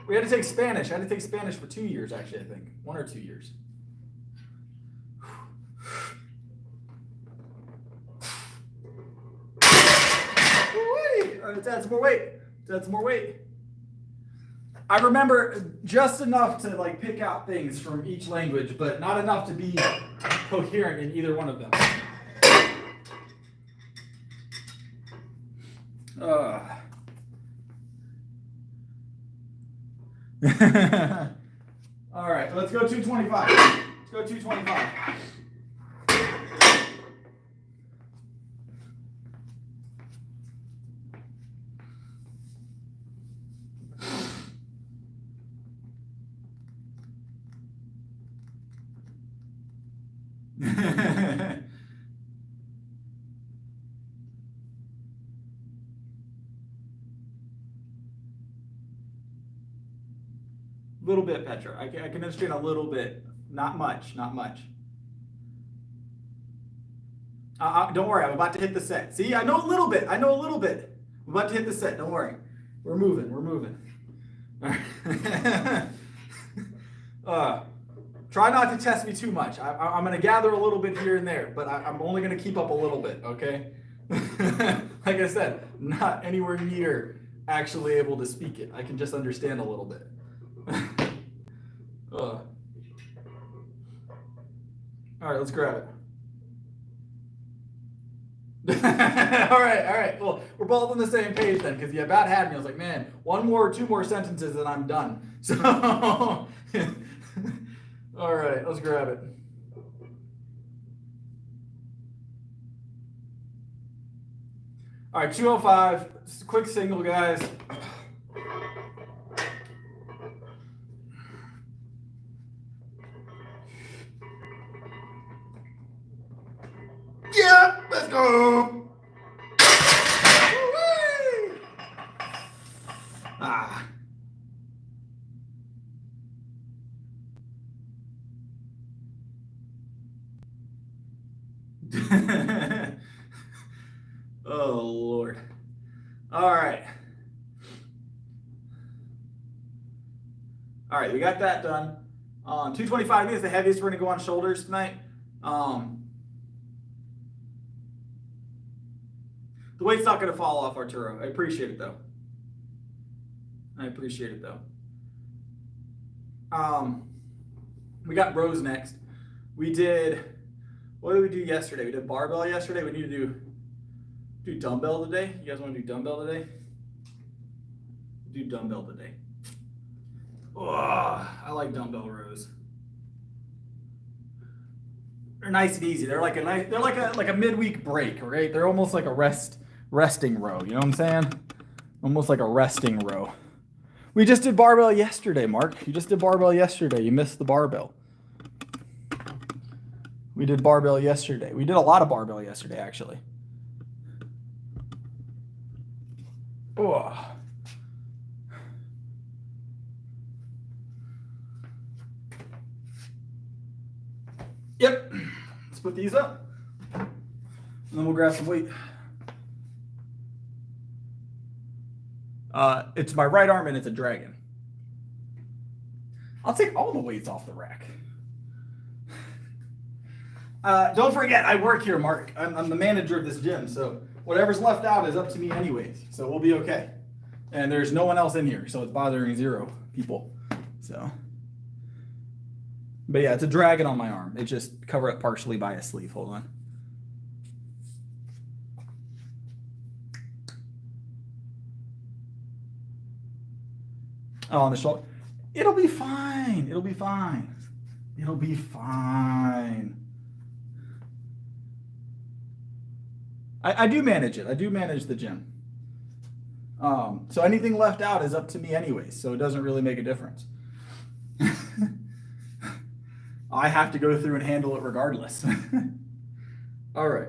we had to take Spanish. I had to take Spanish for 2 years, actually, I think. 1 or 2 years. All right, let's add some more weight. I remember just enough to like pick out things from each language, but not enough to be coherent in either one of them. All right, let's go 225. Let's go 225. Little bit, Petra. I can understand a little bit. Not much. Don't worry. I'm about to hit the set. See, I know a little bit. I'm about to hit the set. Don't worry. We're moving. All right. Try not to test me too much. I'm going to gather a little bit here and there, but I'm only going to keep up a little bit, okay? Like I said, not anywhere near actually able to speak it. I can just understand a little bit. All right, let's grab it. All right. Well, we're both on the same page then, because you about had me. I was like, man, 1 more or 2 more sentences and I'm done. So, all right, let's grab it. All right, 205. Just a quick single, guys. Yeah, let's go. Oh, Lord. All right. All right, we got that done. 225 is the heaviest we're going to go on shoulders tonight. The weight's not going to fall off, Arturo. I appreciate it, though. We got rows next. We did What did we do yesterday? We did barbell yesterday. We need to do dumbbell today. You guys want to do dumbbell today? Do dumbbell today. Oh, I like dumbbell rows. They're nice and easy. They're like a midweek break, right? They're almost like a resting row. You know what I'm saying? Almost like a resting row. We just did barbell yesterday, Mark. You just did barbell yesterday. You missed the barbell. We did barbell yesterday. We did a lot of barbell yesterday, actually. Oh. Yep. Let's put these up. And then we'll grab some weight. It's my right arm and it's a dragon. I'll take all the weights off the rack. Don't forget, I work here, Mark. I'm the manager of this gym, so whatever's left out is up to me anyways. So we'll be okay. And there's no one else in here, so it's bothering 0 people. So, but yeah, it's a dragon on my arm. It's just covered up partially by a sleeve. Hold on. Oh, on the shoulder. It'll be fine. It'll be fine. It'll be fine. I do manage it. I do manage the gym. So anything left out is up to me anyways, so it doesn't really make a difference. I have to go through and handle it regardless. All right.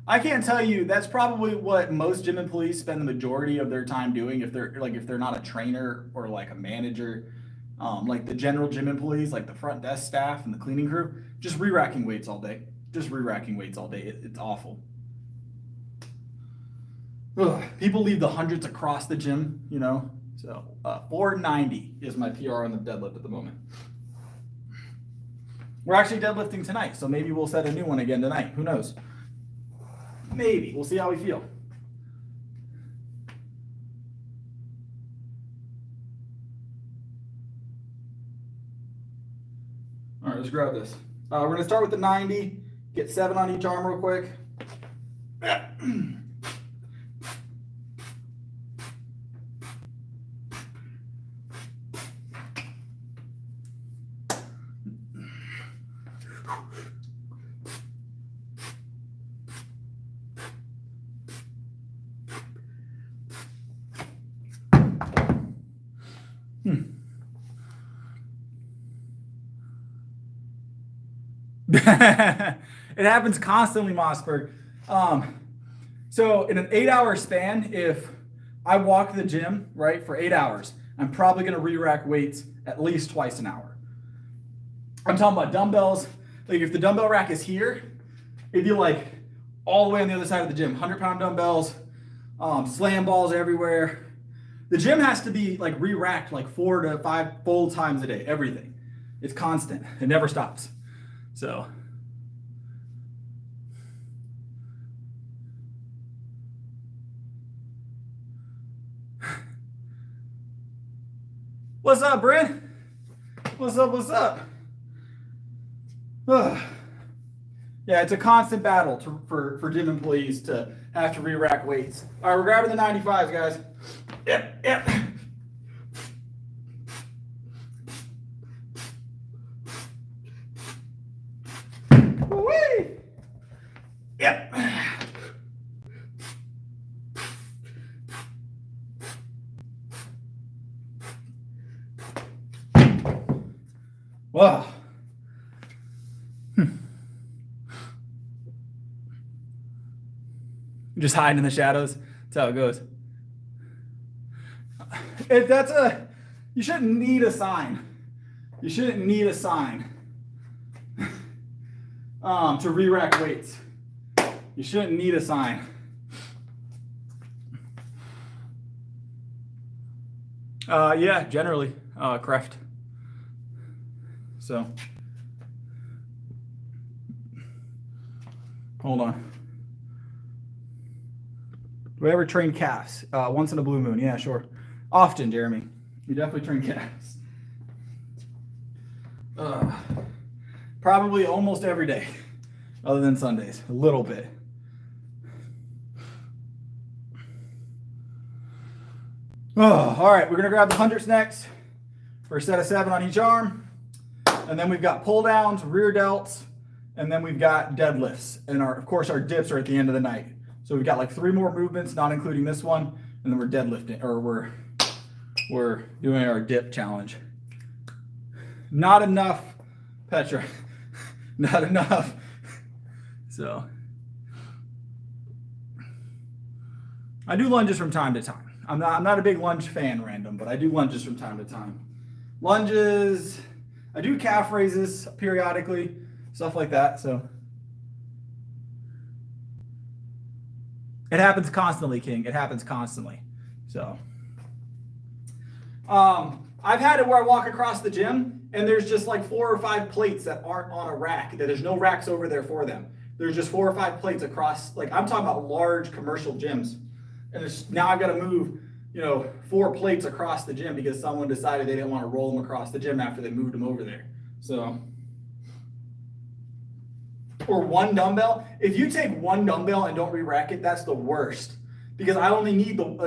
I can't tell you, that's probably what most gym employees spend the majority of their time doing if they're not a trainer or like a manager. Like the general gym employees, like the front desk staff and the cleaning crew, just re-racking weights all day. Just re-racking weights all day. It's awful. Ugh. People leave the hundreds across the gym, you know. So 490 is my PR on the deadlift at the moment. We're actually deadlifting tonight, so maybe we'll set a new one again tonight. Who knows? Maybe. We'll see how we feel. All right, let's grab this. We're going to start with the 90. Get 7 on each arm real quick. It happens constantly, Mossberg. So in an 8-hour span, if I walk the gym, right, for 8 hours, I'm probably going to re-rack weights at least twice an hour. I'm talking about dumbbells. Like if the dumbbell rack is here, it'd be like all the way on the other side of the gym. 100-pound dumbbells, slam balls everywhere. The gym has to be like re-racked like 4 to 5 full times a day, everything. It's constant. It never stops. So what's up, Brent? What's up? What's up? Ugh. Yeah, it's a constant battle for gym employees to have to re-rack weights. All right, we're grabbing the 95s, guys. Yep. Whee! Yep. Wow. Just hiding in the shadows. That's how it goes. You shouldn't need a sign. You shouldn't need a sign to re-rack weights. You shouldn't need a sign. Yeah, generally, Kreft. So, hold on. Do I ever train calves? Once in a blue moon. Yeah, sure. Often, Jeremy. You definitely train calves. Probably almost every day. other than Sundays, a little bit. Oh, all right, we're gonna grab the hundreds next for a set of 7 on each arm. And then we've got pull downs, rear delts, and then we've got deadlifts. And of course our dips are at the end of the night. So we've got like 3 more movements, not including this one. And then we're deadlifting, or we're doing our dip challenge. Not enough, Petra. Not enough. So I do lunges from time to time. I'm not a big lunge fan, random, but I do lunges from time to time. Lunges, I do calf raises periodically, stuff like that. So it happens constantly, King. It happens constantly. So I've had it where I walk across the gym and there's just like 4 or 5 plates that aren't on a rack, that there's no racks over there for them. There's just 4 or 5 plates across, like I'm talking about large commercial gyms. And now I've got to move, 4 plates across the gym because someone decided they didn't want to roll them across the gym after they moved them over there. So, or 1 dumbbell. If you take 1 dumbbell and don't re-rack it, that's the worst. Because I only need 1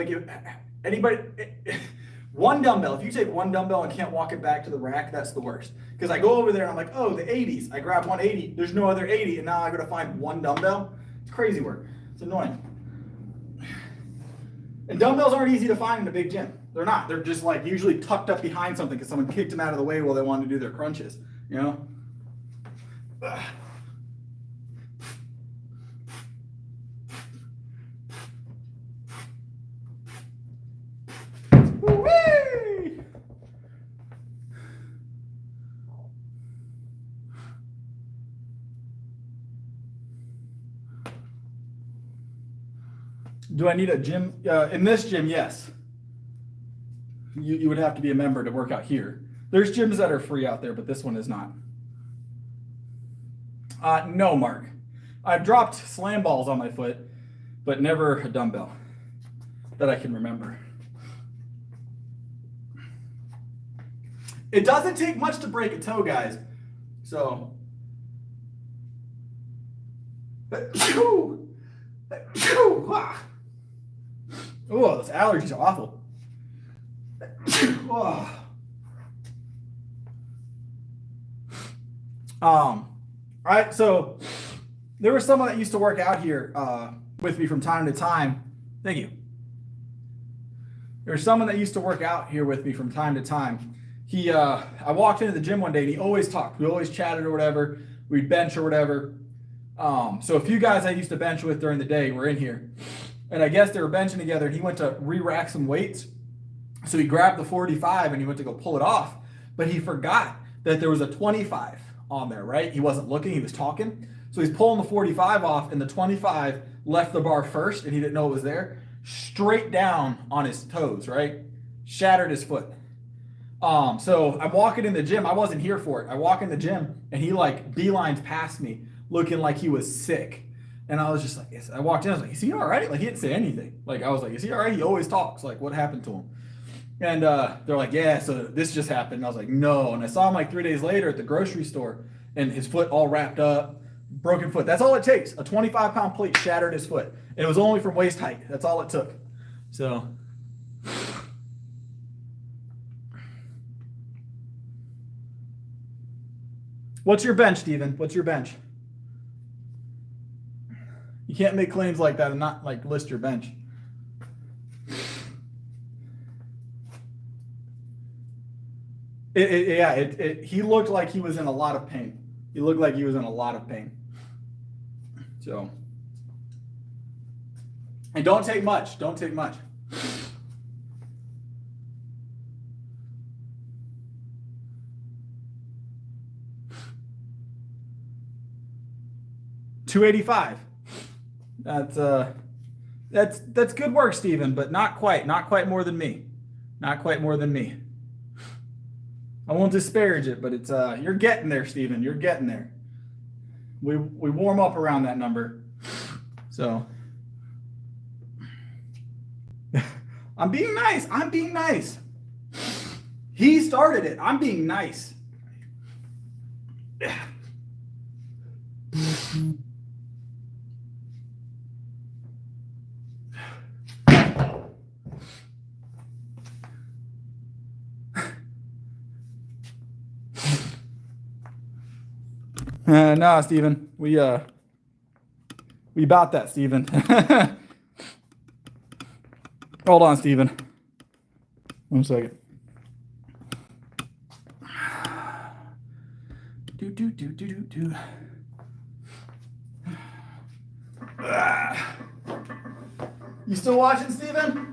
dumbbell. If you take 1 dumbbell and can't walk it back to the rack, that's the worst. Because I go over there and I'm like, oh, the 80s. I grab 180. There's no other 80, and now I got to find 1 dumbbell. It's crazy work. It's annoying. And dumbbells aren't easy to find in a big gym. They're not. They're just like usually tucked up behind something because someone kicked them out of the way while they wanted to do their crunches. Ugh. Woo-wee! Do I need a gym? In this gym, yes. You would have to be a member to work out here. There's gyms that are free out there, but this one is not. No, Mark. I've dropped slam balls on my foot, but never a dumbbell that I can remember. It doesn't take much to break a toe, guys. So. Oh, those allergies are awful. All right, so there was someone that used to work out here with me from time to time. Thank you. There's someone that used to work out here with me from time to time. I walked into the gym one day and he always talked. We always chatted or whatever. We'd bench or whatever. So a few guys I used to bench with during the day were in here. And I guess they were benching together and he went to re-rack some weights. So he grabbed the 45 and he went to go pull it off. But he forgot that there was a 25 on there, right? He wasn't looking, he was talking. So he's pulling the 45 off and the 25 left the bar first and he didn't know it was there. Straight down on his toes, right? Shattered his foot. So I'm walking in the gym. I wasn't here for it. I walk in the gym and he like beelines past me looking like he was sick. And I was just like, yes. I walked in, I was like, is he all right? Like he didn't say anything. Like I was like, is he all right? He always talks. Like what happened to him? And they're like, yeah, so this just happened. And I was like, no. And I saw him like 3 days later at the grocery store and his foot all wrapped up, broken foot. That's all it takes. A 25-pound plate shattered his foot. And it was only from waist height. That's all it took. So. What's your bench, Steven? What's your bench? You can't make claims like that and not like list your bench. He looked like he was in a lot of pain. He looked like he was in a lot of pain. So, and don't take much. Don't take much. $285. That's good work, Stephen, but not quite more than me. Not quite more than me. I won't disparage it, but it's you're getting there, Stephen. You're getting there. We warm up around that number. So I'm being nice. I'm being nice. He started it. I'm being nice. Nah, Steven. We about that, Steven. Hold on, Steven. 1 second. Do. You still watching, Steven?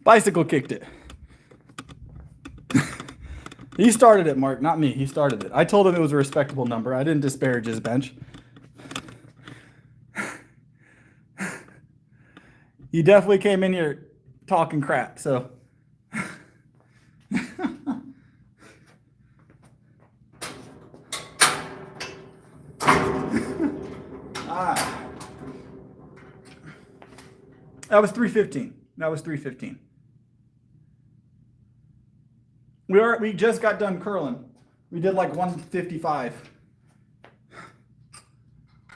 Bicycle kicked it. He started it, Mark, not me. He started it. I told him it was a respectable number. I didn't disparage his bench. He definitely came in here talking crap, so. That was 315. That was 315. We just got done curling. We did like 155.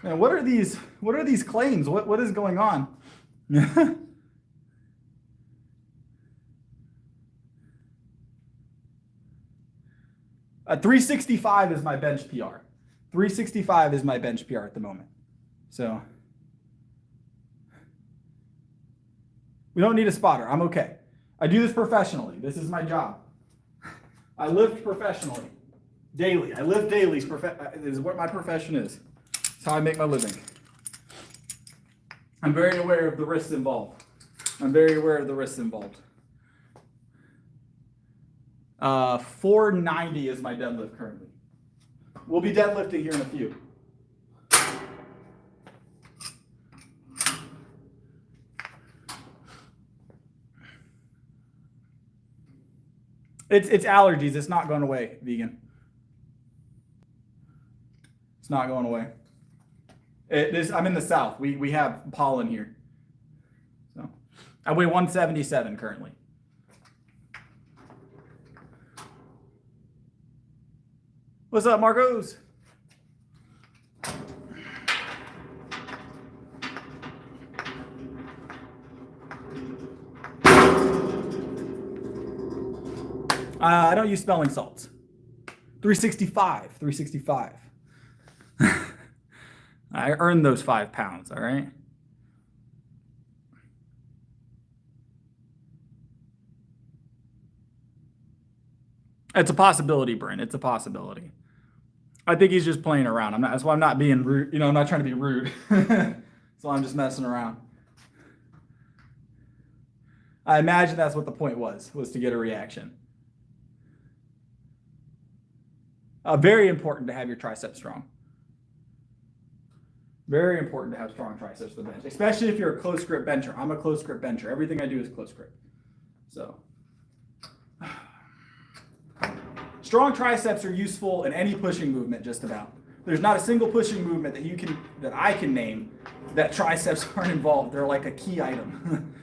Man, what are these claims? What is going on? 365 is my bench PR. 365 is my bench PR at the moment. So we don't need a spotter. I'm okay. I do this professionally. This is my job. I lift professionally, daily. I lift daily. Is what my profession is. It's how I make my living. I'm very aware of the risks involved. 490 is my deadlift currently. We'll be deadlifting here in a few. It's allergies. It's not going away, vegan. It's not going away. I'm in the South. We have pollen here. So I weigh 177 currently. What's up, Marcos? I don't use smelling salts. 365. I earned those 5 pounds, all right? It's a possibility, Brent. It's a possibility. I think he's just playing around. That's why I'm not being rude. You know, I'm not trying to be rude. So I'm just messing around. I imagine that's what the point was to get a reaction. Very important to have your triceps strong. Very important to have strong triceps for the bench, especially if you're a close grip bencher. I'm a close grip bencher. Everything I do is close grip. So, strong triceps are useful in any pushing movement, just about. There's not a single pushing movement that I can name that triceps aren't involved. They're like a key item.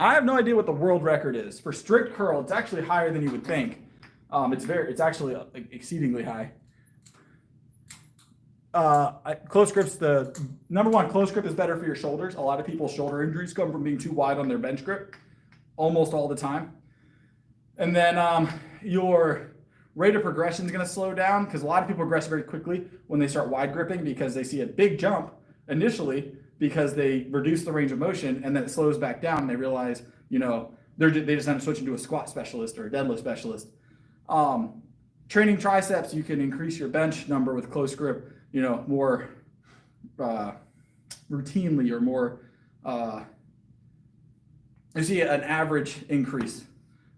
I have no idea what the world record is. For strict curl, it's actually higher than you would think. It's actually exceedingly high. Close grip's the number one. Close grip is better for your shoulders. A lot of people's shoulder injuries come from being too wide on their bench grip, almost all the time. And then your rate of progression is going to slow down because a lot of people progress very quickly when they start wide gripping because they see a big jump initially because they reduce the range of motion and then it slows back down and they realize, you know, they just end up switching to a squat specialist or a deadlift specialist. Training triceps, you can increase your bench number with close grip, you know, more routinely or more, you see an average increase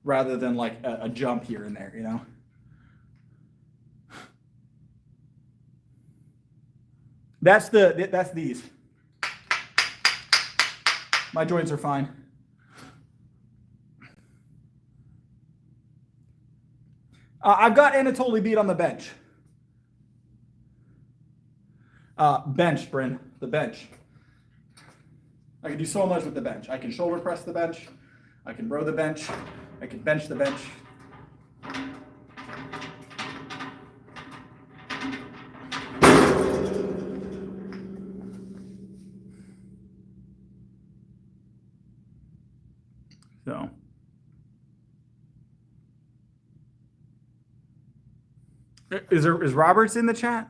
rather than like a jump here and there, you know. That's these. My joints are fine. I've got Anatoly beat on the bench. Bench, Bryn, the bench. I can do so much with the bench. I can shoulder press the bench. I can row the bench. I can bench the bench. So. Is Roberts in the chat?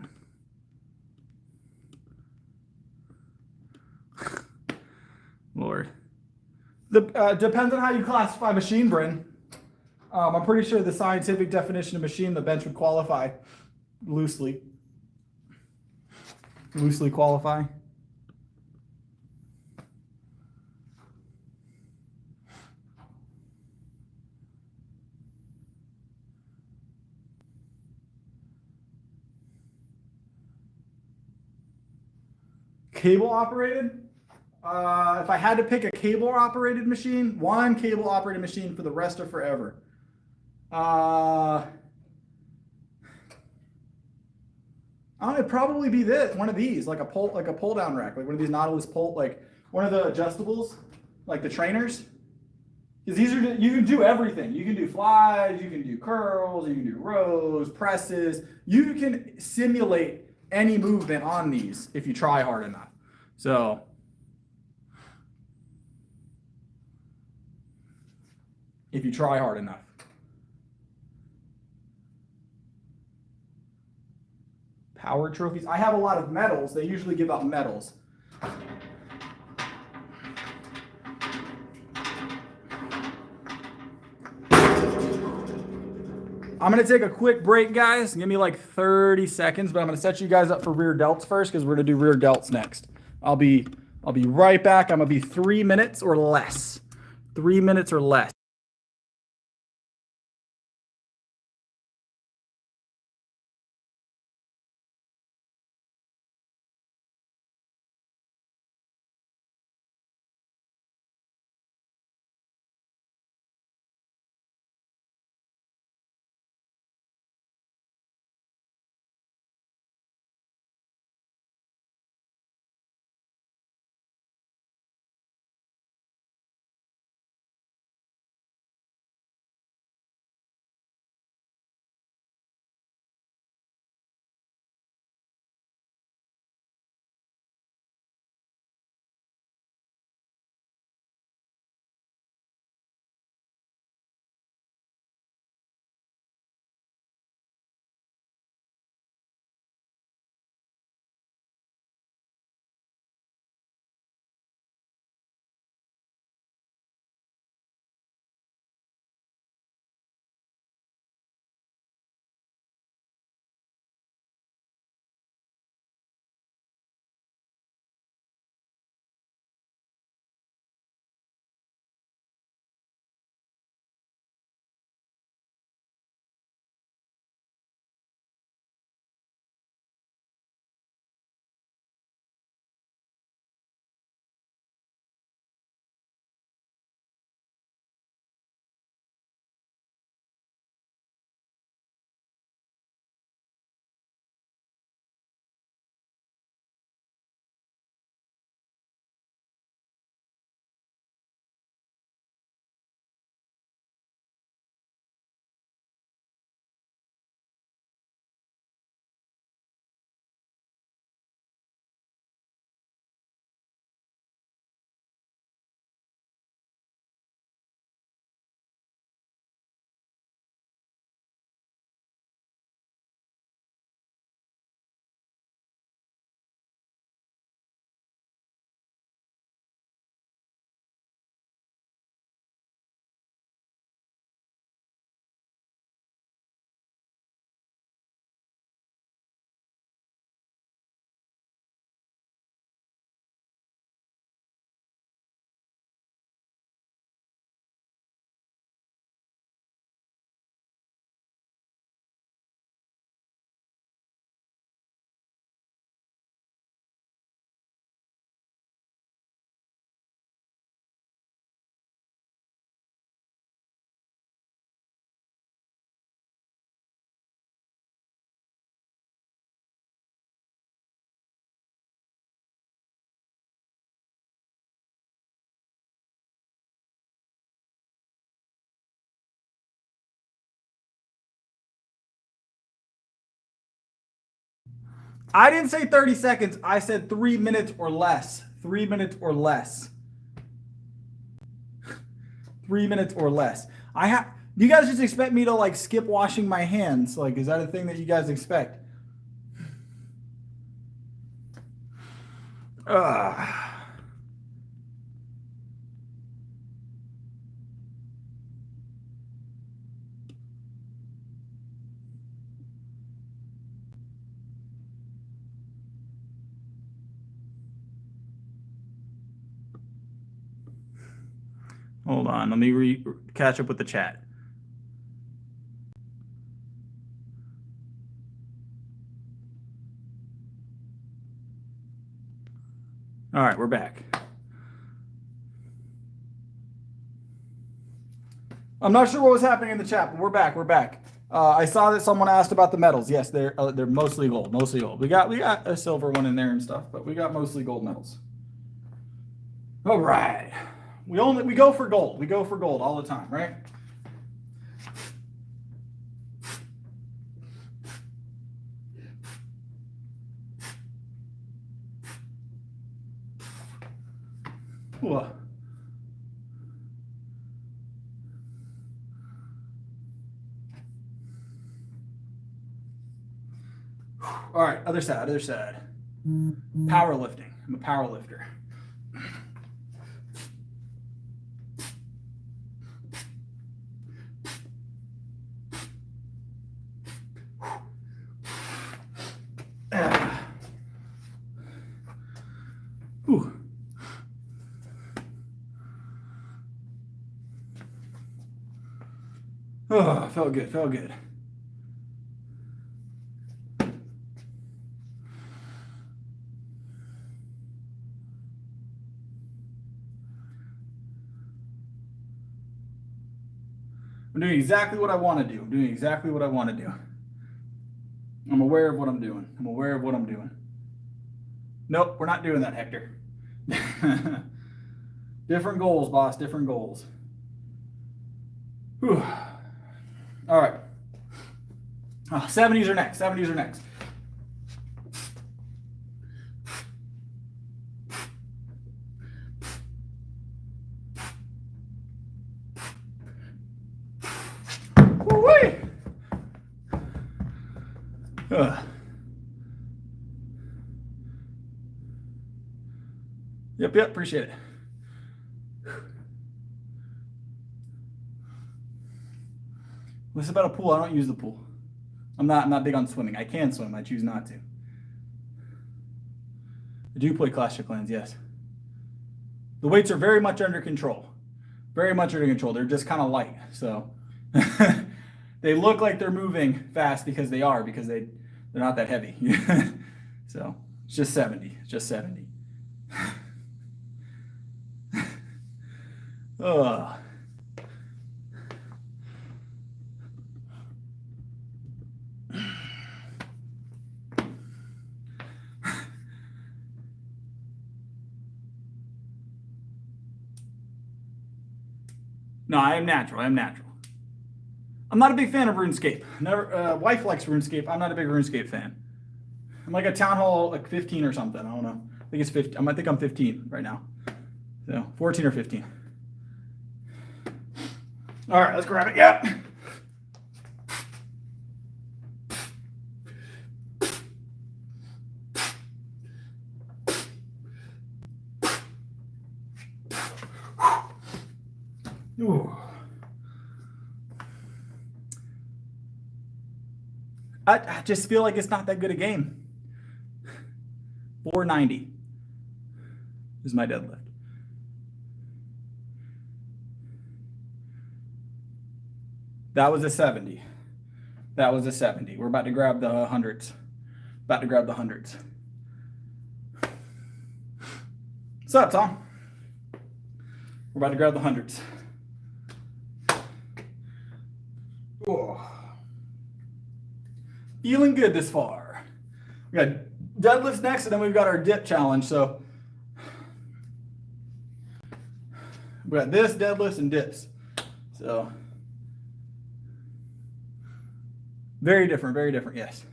Lord. Depends on how you classify machine, Bryn. I'm pretty sure the scientific definition of machine, the bench would qualify loosely. Loosely qualify. Cable operated? If I had to pick a cable operated machine, one cable operated machine for the rest of forever. It'd probably be one of these, like a pull down rack, like one of these Nautilus like one of the adjustables, like the trainers. Because you can do everything. You can do flies, you can do curls, you can do rows, presses. You can simulate any movement on these if you try hard enough. So if you try hard enough. Power trophies. I have a lot of medals. They usually give out medals. I'm going to take a quick break, guys. Give me like 30 seconds, but I'm going to set you guys up for rear delts first because we're going to do rear delts next. I'll be right back. I'm going to be 3 minutes or less. 3 minutes or less. I didn't say 30 seconds. I said 3 minutes or less. 3 minutes or less. 3 minutes or less. Do you guys just expect me to like skip washing my hands? Like, is that a thing that you guys expect? Hold on, let me catch up with the chat. All right, we're back. I'm not sure what was happening in the chat, but we're back. We're back. I saw that someone asked about the medals. Yes, they're mostly gold. Mostly gold. We got a silver one in there and stuff, but we got mostly gold medals. All right. We go for gold. We go for gold all the time, right? Whoa. All right, other side, other side. Powerlifting. I'm a powerlifter. Whew. Oh, felt good, felt good. I'm doing exactly what I want to do. I'm doing exactly what I want to do. I'm aware of what I'm doing. I'm aware of what I'm doing. Nope, we're not doing that, Hector. Different goals, boss, different goals. Whew. All right. 70s are next. 70s are next. Woo-wee. Yep, appreciate it. This is about a pool. I don't use the pool. I'm not big on swimming. I can swim. I choose not to. I do play Clash of Clans, yes. The weights are very much under control. Very much under control. They're just kind of light. So they look like they're moving fast because they are, because they're not that heavy. So it's just 70. It's just 70. Ugh. No, I am natural. I am natural. I'm not a big fan of RuneScape. Never. Wife likes RuneScape. I'm not a big RuneScape fan. I'm like a Town Hall like 15 or something. I don't know. I think it's 15. I think I'm 15 right now. So 14 or 15. All right, let's grab it. Yep. Ooh. I just feel like it's not that good a game. 490 is my deadlift. That was a 70. That was a 70. We're about to grab the hundreds. About to grab the hundreds. What's up, Tom? We're about to grab the hundreds. Oh. Feeling good this far. We got deadlifts next, and then we've got our dip challenge. So we got this, deadlifts, and dips. So very different, yes.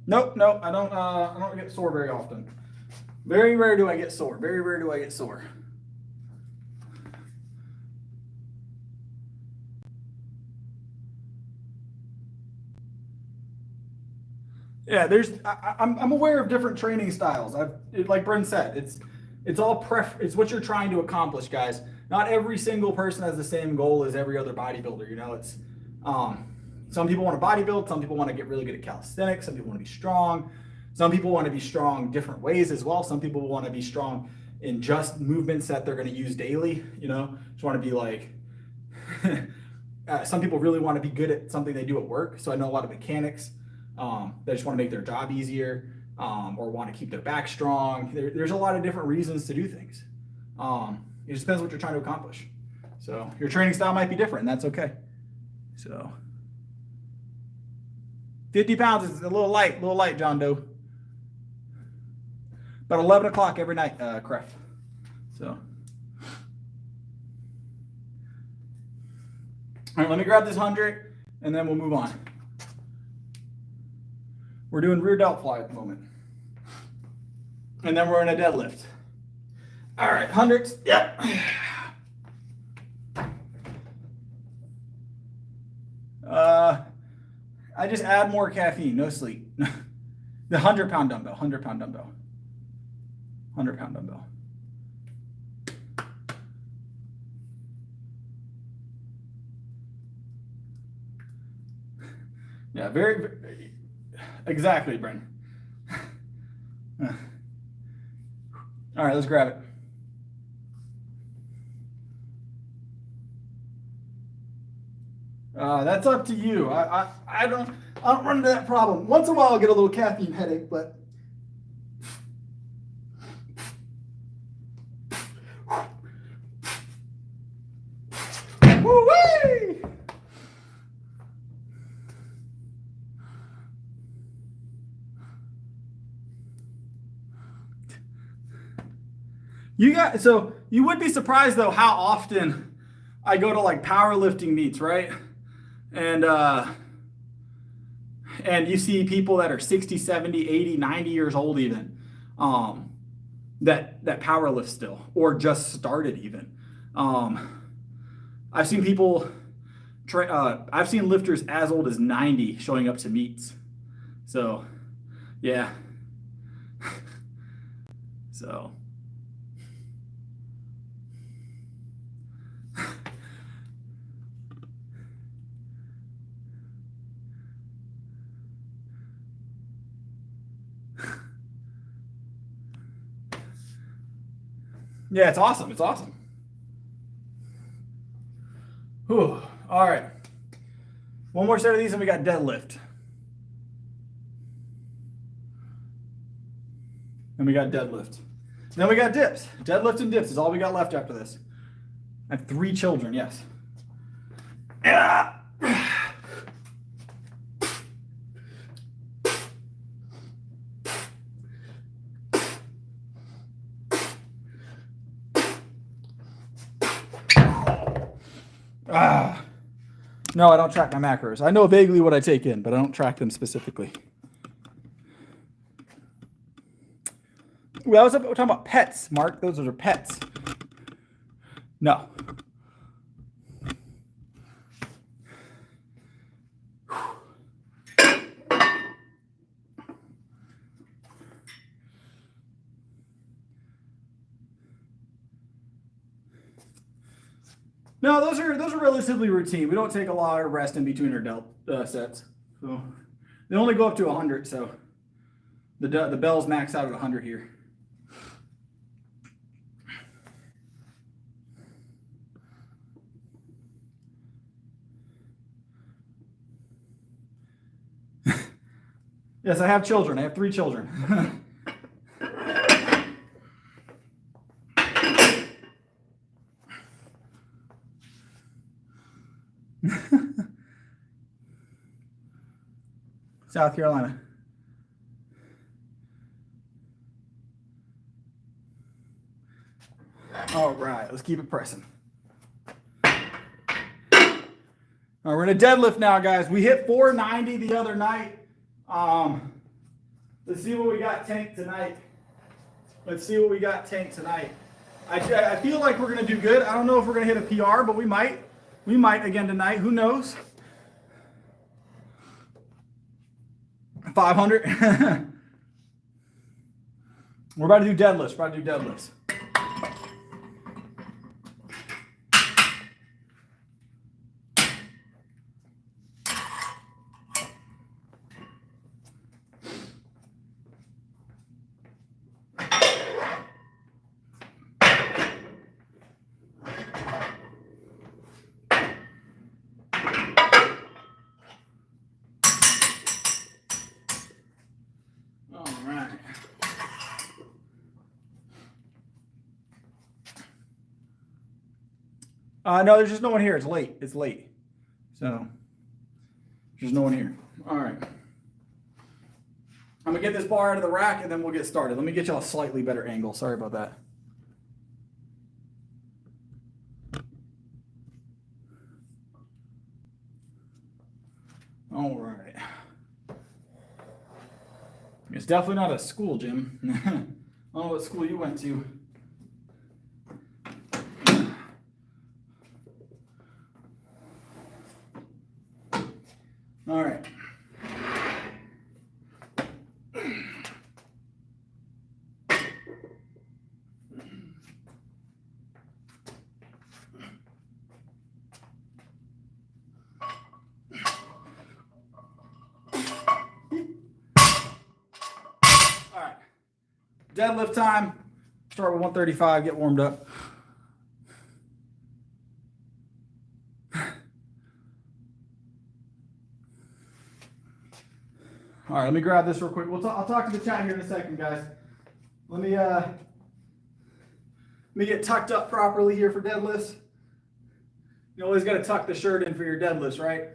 Nope, I don't get sore very often. Very rare do I get sore. Very rare do I get sore. Yeah, I'm aware of different training styles. Like Brent said, it's all it's what you're trying to accomplish, guys. Not every single person has the same goal as every other bodybuilder. You know, it's some people want to bodybuild, some people want to get really good at calisthenics, some people want to be strong, some people want to be strong different ways as well. Some people want to be strong in just movements that they're going to use daily. You know, just want to be like. Some people really want to be good at something they do at work. So I know a lot of mechanics. They just want to make their job easier or want to keep their back strong. There's a lot of different reasons to do things. It just depends what you're trying to accomplish. So your training style might be different, and that's okay. So 50 pounds is a little light, John Doe. About 11 o'clock every night, Kref. So. All right, let me grab this 100, and then we'll move on. We're doing rear delt fly at the moment. And then we're in a deadlift. All right, 100s. Yep. I just add more caffeine, no sleep. The 100-pound dumbbell, 100-pound dumbbell. 100-pound dumbbell. Yeah, very exactly, Brent. All right, let's grab it. That's up to you. I don't run into that problem. Once in a while, I'll get a little caffeine headache, but. Woo-wee! So you would be surprised though how often I go to like powerlifting meets, right? And you see people that are 60, 70, 80, 90 years old even that powerlift still or just started even. I've seen people I've seen lifters as old as 90 showing up to meets. So, yeah. So yeah, it's awesome. It's awesome. Whew. All right. One more set of these and we got deadlift. And we got deadlift. Then we got dips. Deadlift and dips is all we got left after this. I have 3 children, yes. Yeah. No, I don't track my macros. I know vaguely what I take in, but I don't track them specifically. Well, we're talking about pets, Mark. Those are pets. No. No, those are relatively routine. We don't take a lot of rest in between our delt sets. So they only go up to 100. So the bells max out at 100 here. Yes, I have children. I have 3 children. South Carolina. All right, let's keep it pressing. All right, we're in a deadlift now, guys. We hit 490 the other night. Let's see what we got tanked tonight. Let's see what we got tanked tonight. I feel like we're going to do good. I don't know if we're going to hit a PR, but we might. We might again tonight. Who knows? 500. We're about to do deadlifts. We're about to do deadlifts. No, there's just no one here. It's late. It's late. So, there's no one here. All right. I'm going to get this bar out of the rack and then we'll get started. Let me get y'all a slightly better angle. Sorry about that. All right. It's definitely not a school gym. I don't know what school you went to. All right. All right. Deadlift time. Start with 135, get warmed up. All right, let me grab this real quick. I'll talk to the chat here in a second, guys. Let me get tucked up properly here for deadlifts. You always got to tuck the shirt in for your deadlifts, right?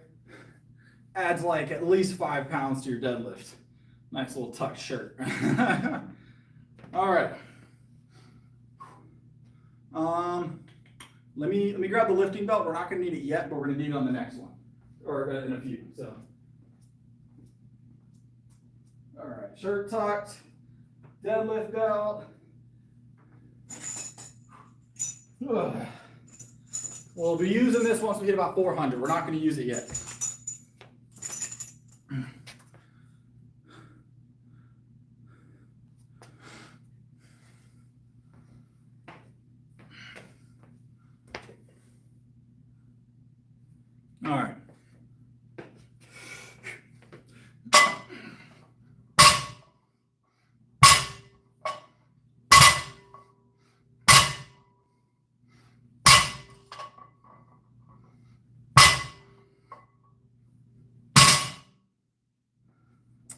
Adds like at least 5 pounds to your deadlift. Nice little tucked shirt. All right. Let me grab the lifting belt. We're not going to need it yet, but we're going to need it on the next one, or in a few. So. All right, shirt tucked, deadlift belt. Ugh. We'll be using this once we hit about 400. We're not going to use it yet. All right.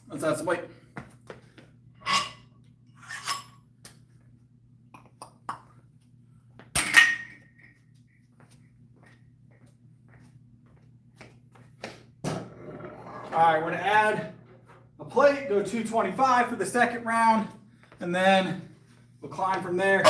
Let's add some weight. All right, we're gonna add a plate, go 225 for the second round, and then we'll climb from there.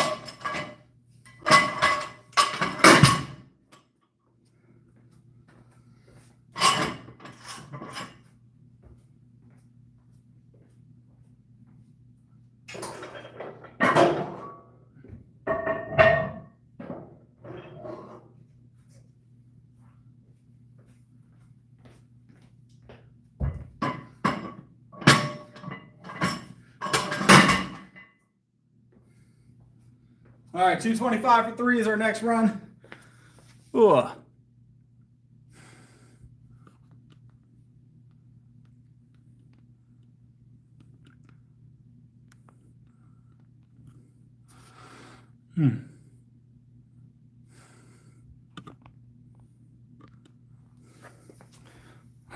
All right, 225 for 3 is our next run. Ugh.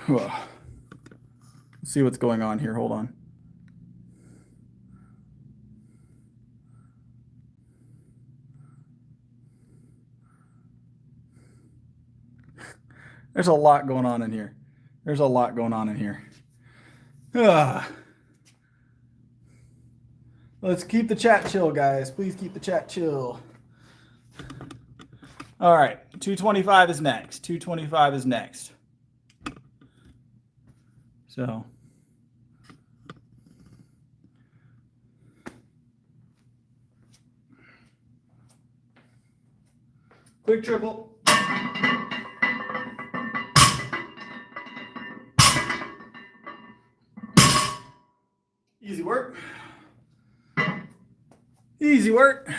Let's see what's going on here. Hold on. There's a lot going on in here. There's a lot going on in here. Let's keep the chat chill, guys. Please keep the chat chill. All right, 225 is next. 225 is next. So Quick triple. Easy work. Easy work.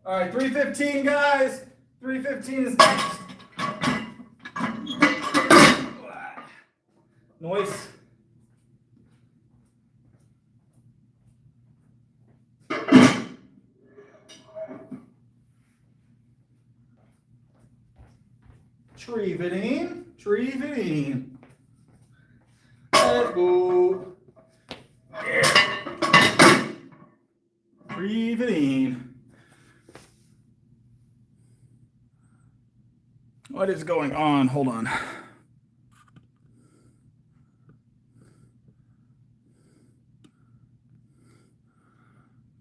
All right, 315, guys. 315 is next. Noise. Trevening. Let's go. Trevening. What is going on? Hold on.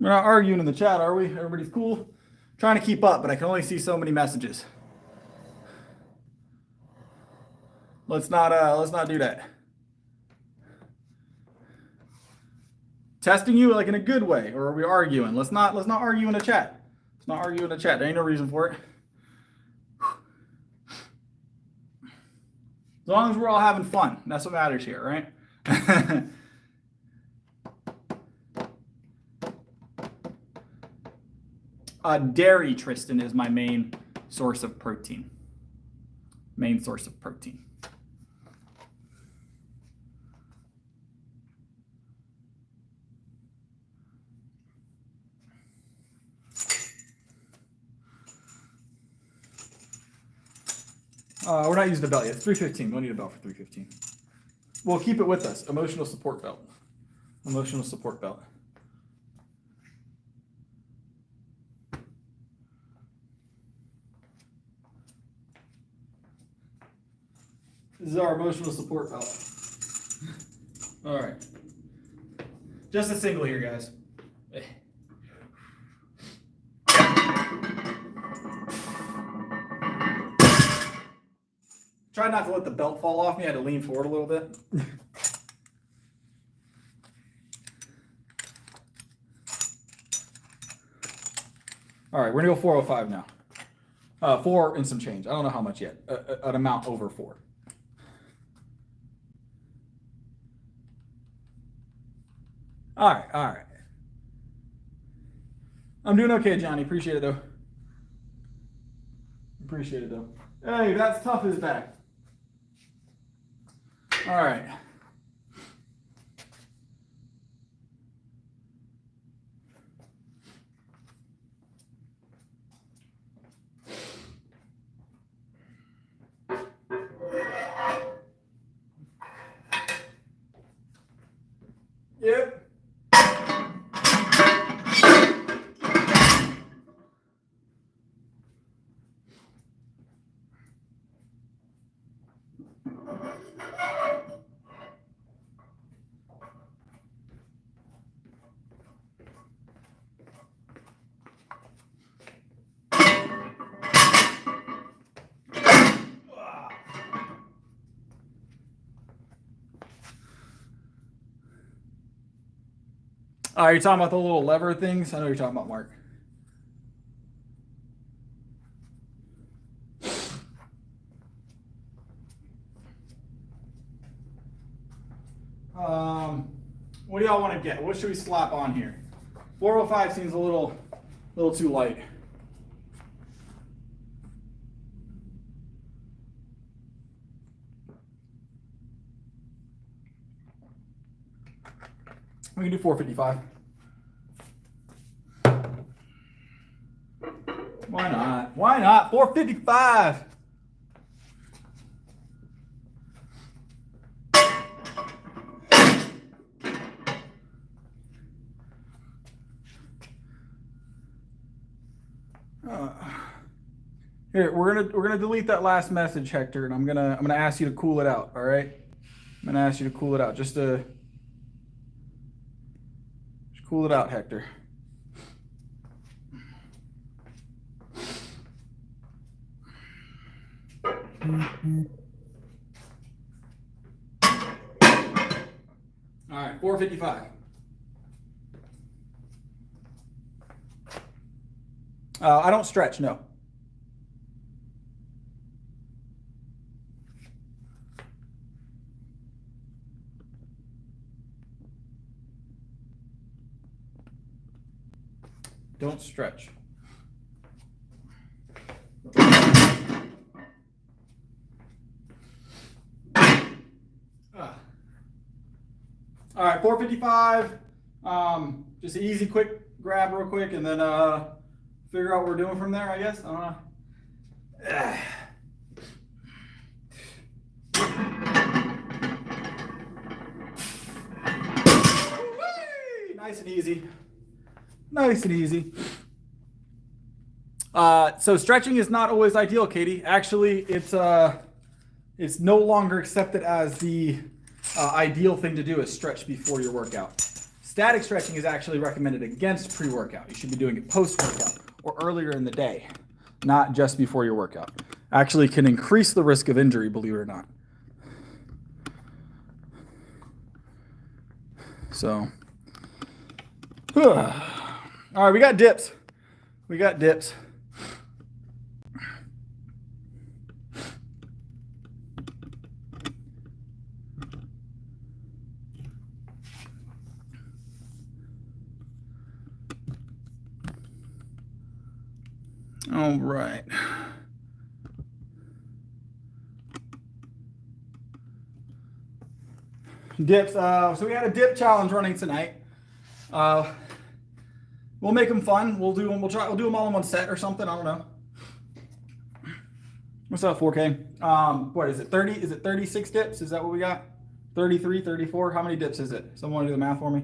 We're not arguing in the chat, are we? Everybody's cool? Trying to keep up, but I can only see so many messages. Let's not do that. Testing you like in a good way, or are we arguing? Let's not argue in the chat. Let's not argue in the chat. There ain't no reason for it. As long as we're all having fun, that's what matters here, right? Dairy, Tristan, is my main source of protein. Main source of protein. We're not using the belt yet. It's 315. We don't need a belt for 315. We'll keep it with us. Emotional support belt. Emotional support belt. This is our emotional support belt. All right. Just a single here, guys. Try not to let the belt fall off me. I had to lean forward a little bit. All right, we're gonna go 405 now. 4 and some change. I don't know how much yet. An amount over 4. All right. I'm doing okay, Johnny. Appreciate it though. Hey, that's tough is back. All right. Yep. You're talking about the little lever things? I know you're talking about, Mark. What do y'all want to get? What should we slap on here? 405 seems a little too light. We can do 455. Why not? Why not? 455. Here, we're gonna delete that last message, Hector, and I'm gonna ask you to cool it out. All right, I'm gonna ask you to cool it out. Just cool it out, Hector. All right, 455. I don't stretch, no. Don't stretch. All right, 455. Just an easy, quick grab real quick, and then figure out what we're doing from there, I guess. I don't know. Nice and easy. Nice and easy. So stretching is not always ideal, Katie. Actually, it's no longer accepted as the ideal thing to do is stretch before your workout. Static stretching is actually recommended against pre-workout. You should be doing it post-workout or earlier in the day, not just before your workout. Actually can increase the risk of injury, believe it or not. So, all right, we got dips. We got dips. All right. Dips. So we had a dip challenge running tonight. We'll make them fun. We'll do them. We'll do them all in one set or something. I don't know. What's up, 4K? What is it? 30? Is it 36 dips? Is that what we got? 33, 34? How many dips is it? Someone do the math for me?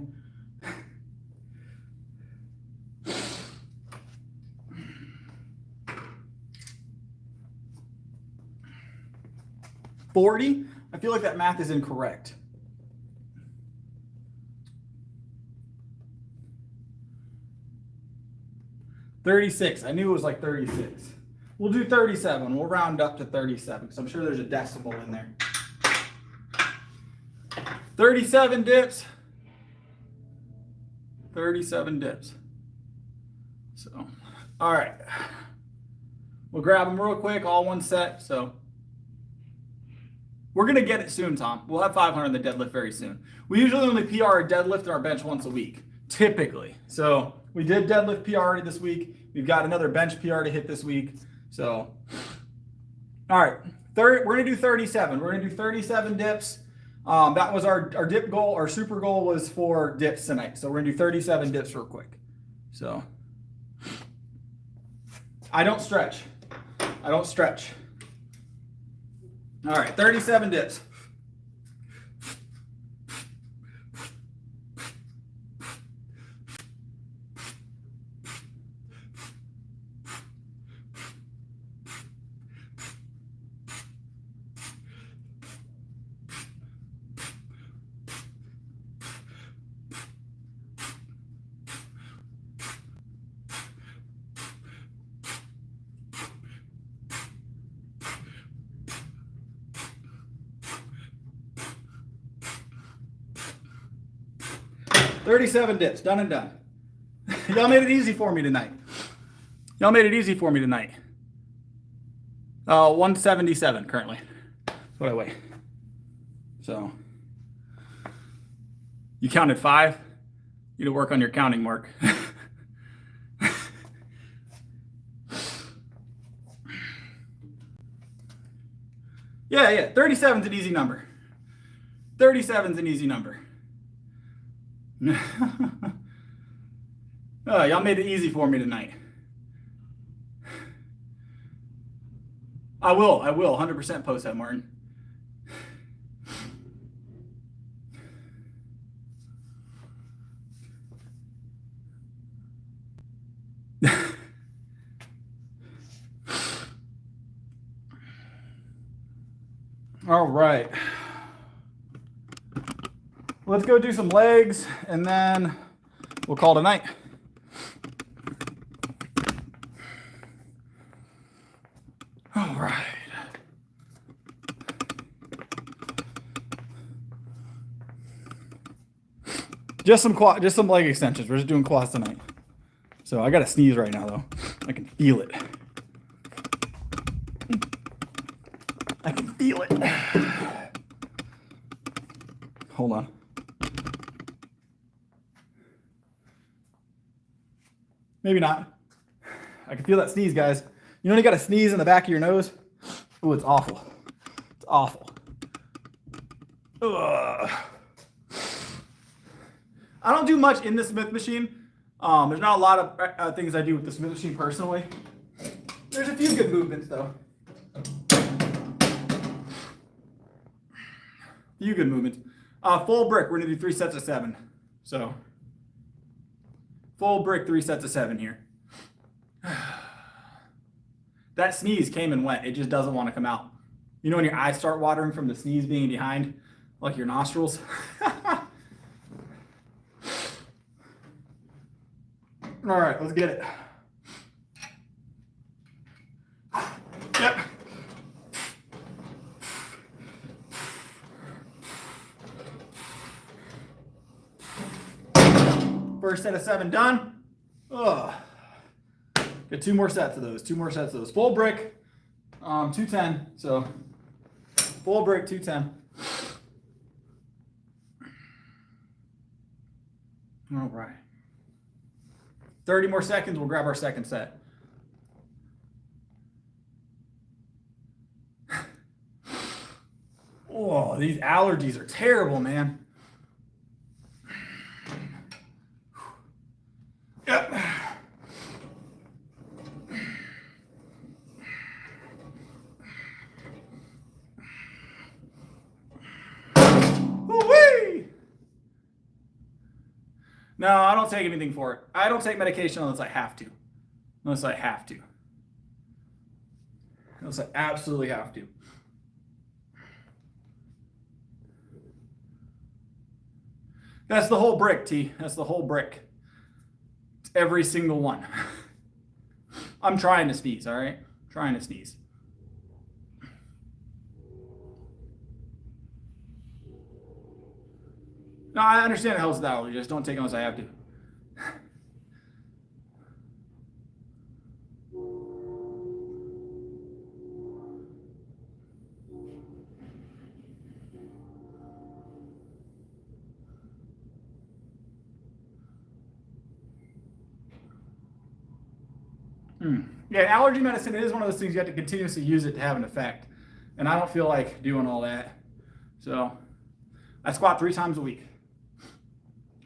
40? I feel like that math is incorrect. $36. I knew it was like 36. We'll do 37. We'll round up to 37 because I'm sure there's a decimal in there. 37 dips. 37 dips. So, all right. We'll grab them real quick, all one set. So, we're going to get it soon, Tom. We'll have 500 in the deadlift very soon. We usually only PR our deadlift and our bench once a week, typically. So, we did deadlift PR already this week. We've got another bench PR to hit this week. So, all right. We're going to do 37. We're going to do 37 dips. That was our dip goal. Our super goal was for dips tonight. So, we're going to do 37 dips real quick. So, I don't stretch. I don't stretch. All right, 37 dips. $37 dips, done and done. Y'all made it easy for me tonight. Y'all made it easy for me tonight. 177 currently. That's what I weigh. So, you counted 5? You need to work on your counting, Mark. Yeah, 37's an easy number. 37's an easy number. Oh, y'all made it easy for me tonight. I will 100% post that, Martin. All right. Let's go do some legs, and then we'll call it a night. All right. Just some leg extensions. We're just doing quads tonight. So I gotta sneeze right now though. I can feel it. I can feel it. Hold on. Maybe not. I can feel that sneeze, guys. You know when you got a sneeze in the back of your nose? Oh, it's awful. It's awful. Ugh. I don't do much in the Smith machine. There's not a lot of things I do with the Smith machine personally. There's a few good movements though. Few good movements. Full brick, we're gonna do 3 sets of 7. So, full brick, 3 sets of 7 here. That sneeze came and went. It just doesn't want to come out. You know when your eyes start watering from the sneeze being behind, like your nostrils? All right, let's get it. Yep. First set of 7 done. Ugh. Get 2 more sets of those. 2 more sets of those. Full brick, 210. So full brick, 210. All right. 30 more seconds. We'll grab our second set. Oh, these allergies are terrible, man. Yep. Woo-wee! No, I don't take anything for it. I don't take medication unless I have to. Unless I have to. Unless I absolutely have to. That's the whole brick, T. That's the whole brick. It's every single one. I'm trying to sneeze, all right? Trying to sneeze. No, I understand the hell's with allergy. Just don't take it unless I have to. Yeah, allergy medicine is one of those things you have to continuously use it to have an effect. And I don't feel like doing all that. So I squat 3 times a week.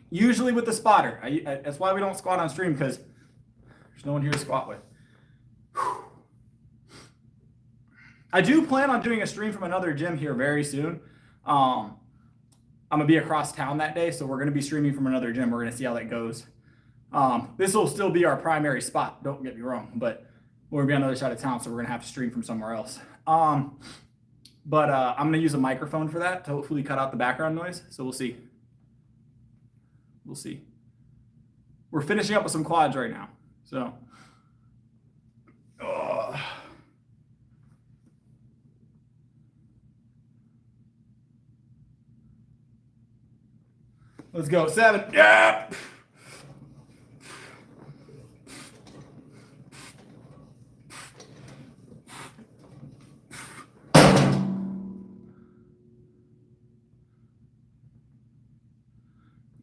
Usually with the spotter. That's why we don't squat on stream, because there's no one here to squat with. Whew. I do plan on doing a stream from another gym here very soon. I'm going to be across town that day, so we're going to be streaming from another gym. We're going to see how that goes. This will still be our primary spot, don't get me wrong, but we're going to be on the other side of town, so we're going to have to stream from somewhere else. But I'm going to use a microphone for that to hopefully cut out the background noise, so we'll see. We'll see. We're finishing up with some quads right now, so. Let's go, 7. Yeah.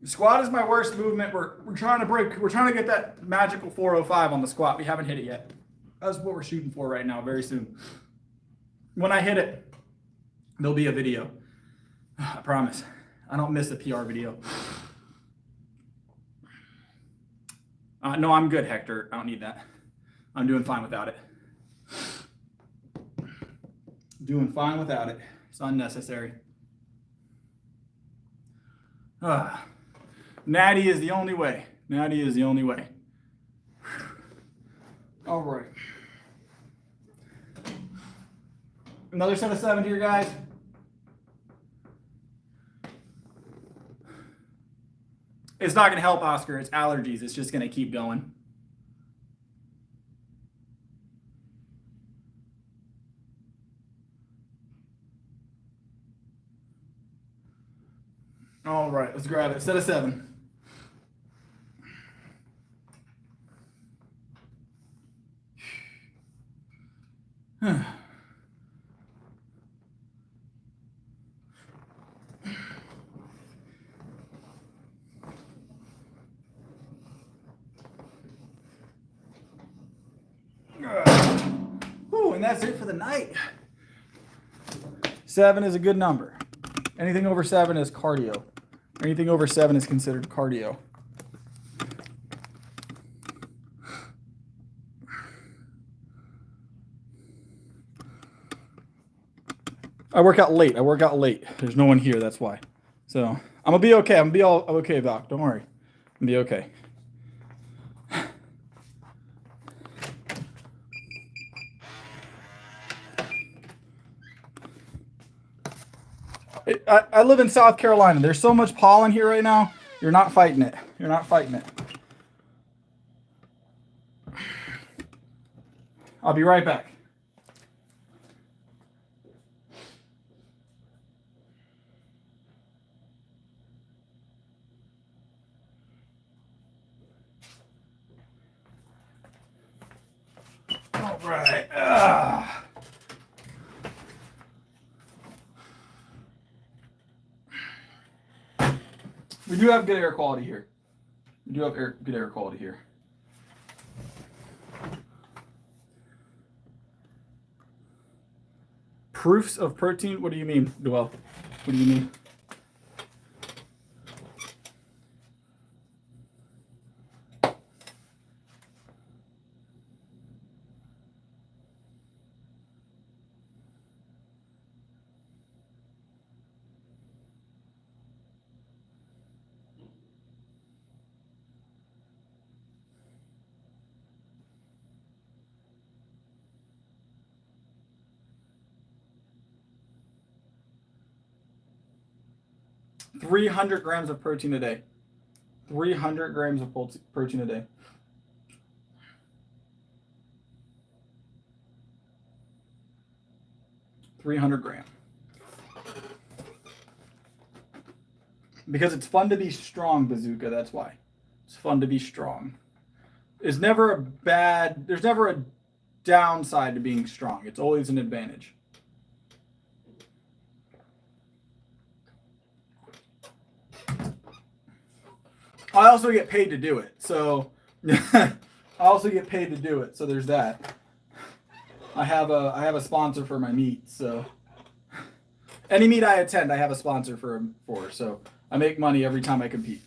Squat is my worst movement. We're trying to get that magical 405 on the squat. We haven't hit it yet. That's what we're shooting for right now, very soon. When I hit it, there'll be a video. I promise. I don't miss a PR video. No, I'm good, Hector. I don't need that. I'm doing fine without it. Doing fine without it. It's unnecessary. Natty is the only way. Natty is the only way. All right. Another set of 7 here, guys. It's not going to help, Oscar. It's allergies. It's just going to keep going. All right, let's grab it. Set of 7. that's it for the night. 7 is a good number. Anything over 7 is cardio. Anything over 7 is considered cardio. I work out late. There's no one here, that's why. So I'm gonna be okay. I'm gonna be all okay, Doc. Don't worry. I'm gonna be okay. I live in South Carolina. There's so much pollen here right now. You're not fighting it. You're not fighting it. I'll be right back. All right. We do have good air quality here. Good air quality here. Proofs of protein? What do you mean, Duell? What do you mean? $300 grams of protein a day. 300 grams of protein a day. $300 grams. Because it's fun to be strong, Bazooka, that's why. It's fun to be strong. There's never a downside to being strong. It's always an advantage. I also get paid to do it. So so there's that. I have a sponsor for my meet, so any meet I attend, I have a sponsor for. So I make money every time I compete.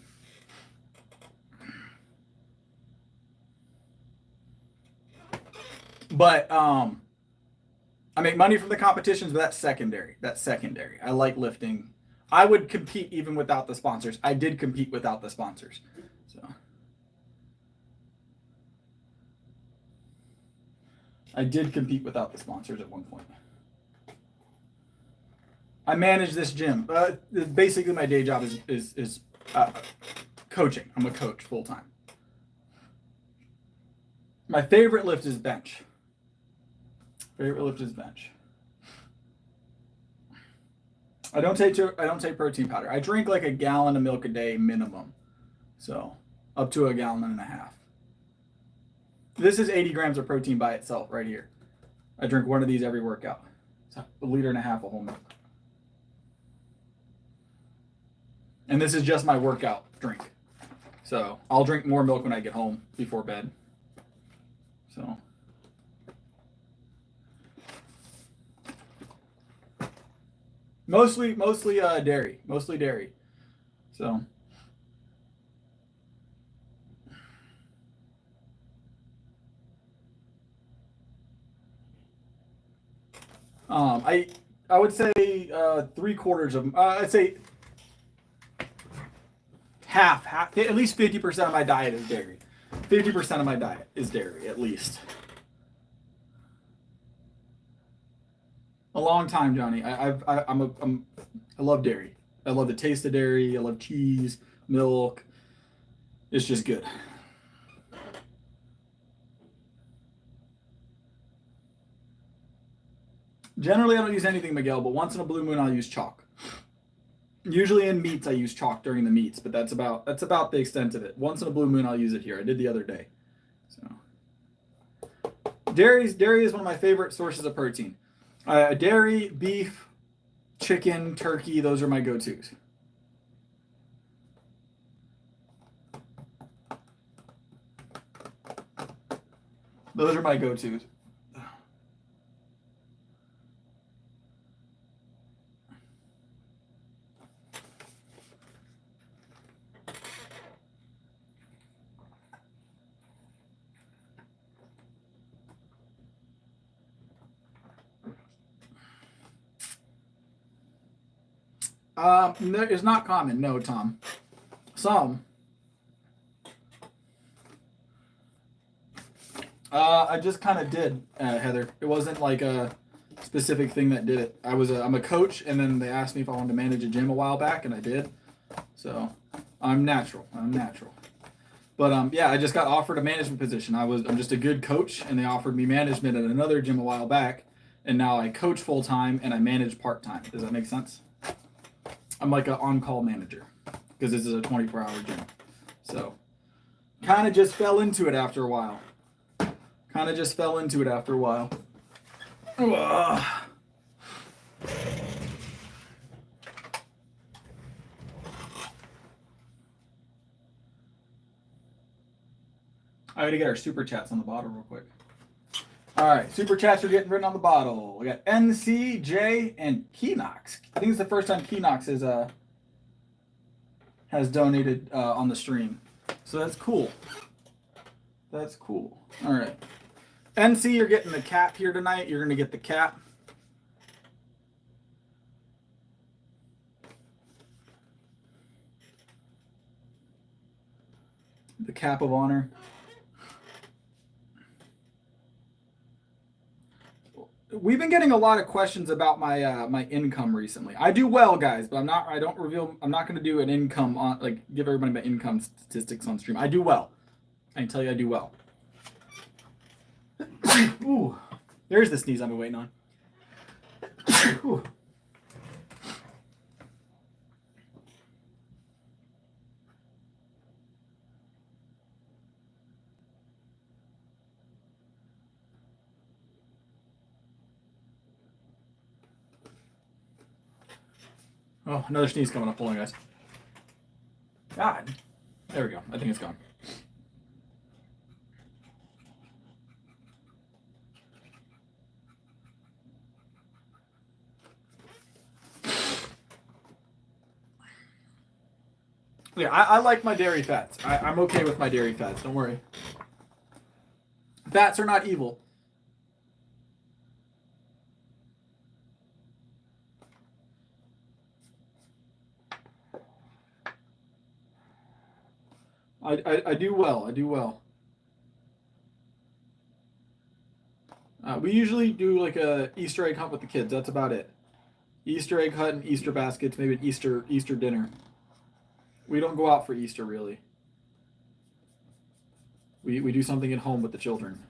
But I make money from the competitions, but that's secondary. I like lifting. I would compete even without the sponsors. I did compete without the sponsors. So I did compete without the sponsors at one point. I manage this gym. Basically, my day job is coaching. I'm a coach full time. My favorite lift is bench. I don't take protein powder. I drink like a gallon of milk a day minimum. So up to a gallon and a half. This is 80 grams of protein by itself right here. I drink one of these every workout. It's a liter and a half of whole milk. And this is just my workout drink. So I'll drink more milk when I get home before bed. So Mostly dairy. So I would say 3/4 of I'd say half at least 50% of my diet is dairy. 50% of my diet is dairy at least. A long time, Johnny. I love dairy. I love the taste of dairy. I love cheese, milk. It's just good. Generally, I don't use anything, Miguel, but once in a blue moon, I'll use chalk. Usually in meats, I use chalk during the meats, but that's about the extent of it. Once in a blue moon, I'll use it here. I did the other day. So, dairy is one of my favorite sources of protein. Dairy, beef, chicken, turkey, those are my go-tos. Those are my go-tos. It's not common, no, Tom. Some. I just kind of did, Heather. It wasn't like a specific thing that did it. I'm a coach, and then they asked me if I wanted to manage a gym a while back, and I did. So I'm natural. But yeah, I just got offered a management position. I'm just a good coach, and they offered me management at another gym a while back, and now I coach full time and I manage part time. Does that make sense? I'm like an on-call manager because this is a 24-hour gym. So kind of just fell into it after a while. Ugh. I gotta get our super chats on the bottle real quick. All right, super chats are getting written on the bottle. We got NC, J, and Keenox. I think it's the first time Keenox has donated on the stream, so that's cool. All right, NC, you're getting the cap here tonight. You're gonna get the cap. The cap of honor. We've been getting a lot of questions about my my income recently. I do well, guys, but I'm not going to do an income on, like, give everybody my income statistics on stream. I do well. I can tell you I do well. Ooh, there's the sneeze I've been waiting on. Ooh. Oh, another sneeze coming up. Hold on, guys. God. There we go. I think it's gone. Yeah, I like my dairy fats. I'm okay with my dairy fats. Don't worry. Fats are not evil. I do well. We usually do like a Easter egg hunt with the kids. That's about it. Easter egg hunt and Easter baskets, maybe an Easter dinner. We don't go out for Easter, really. We do something at home with the children.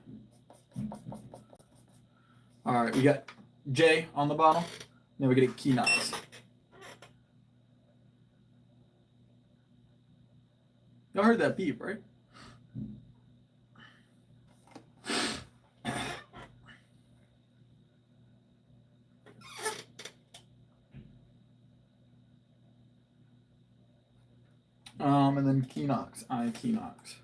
All right, we got J on the bottle. Then we get a Keenox. Y'all heard that beep, right? And then Keenox. Keenox.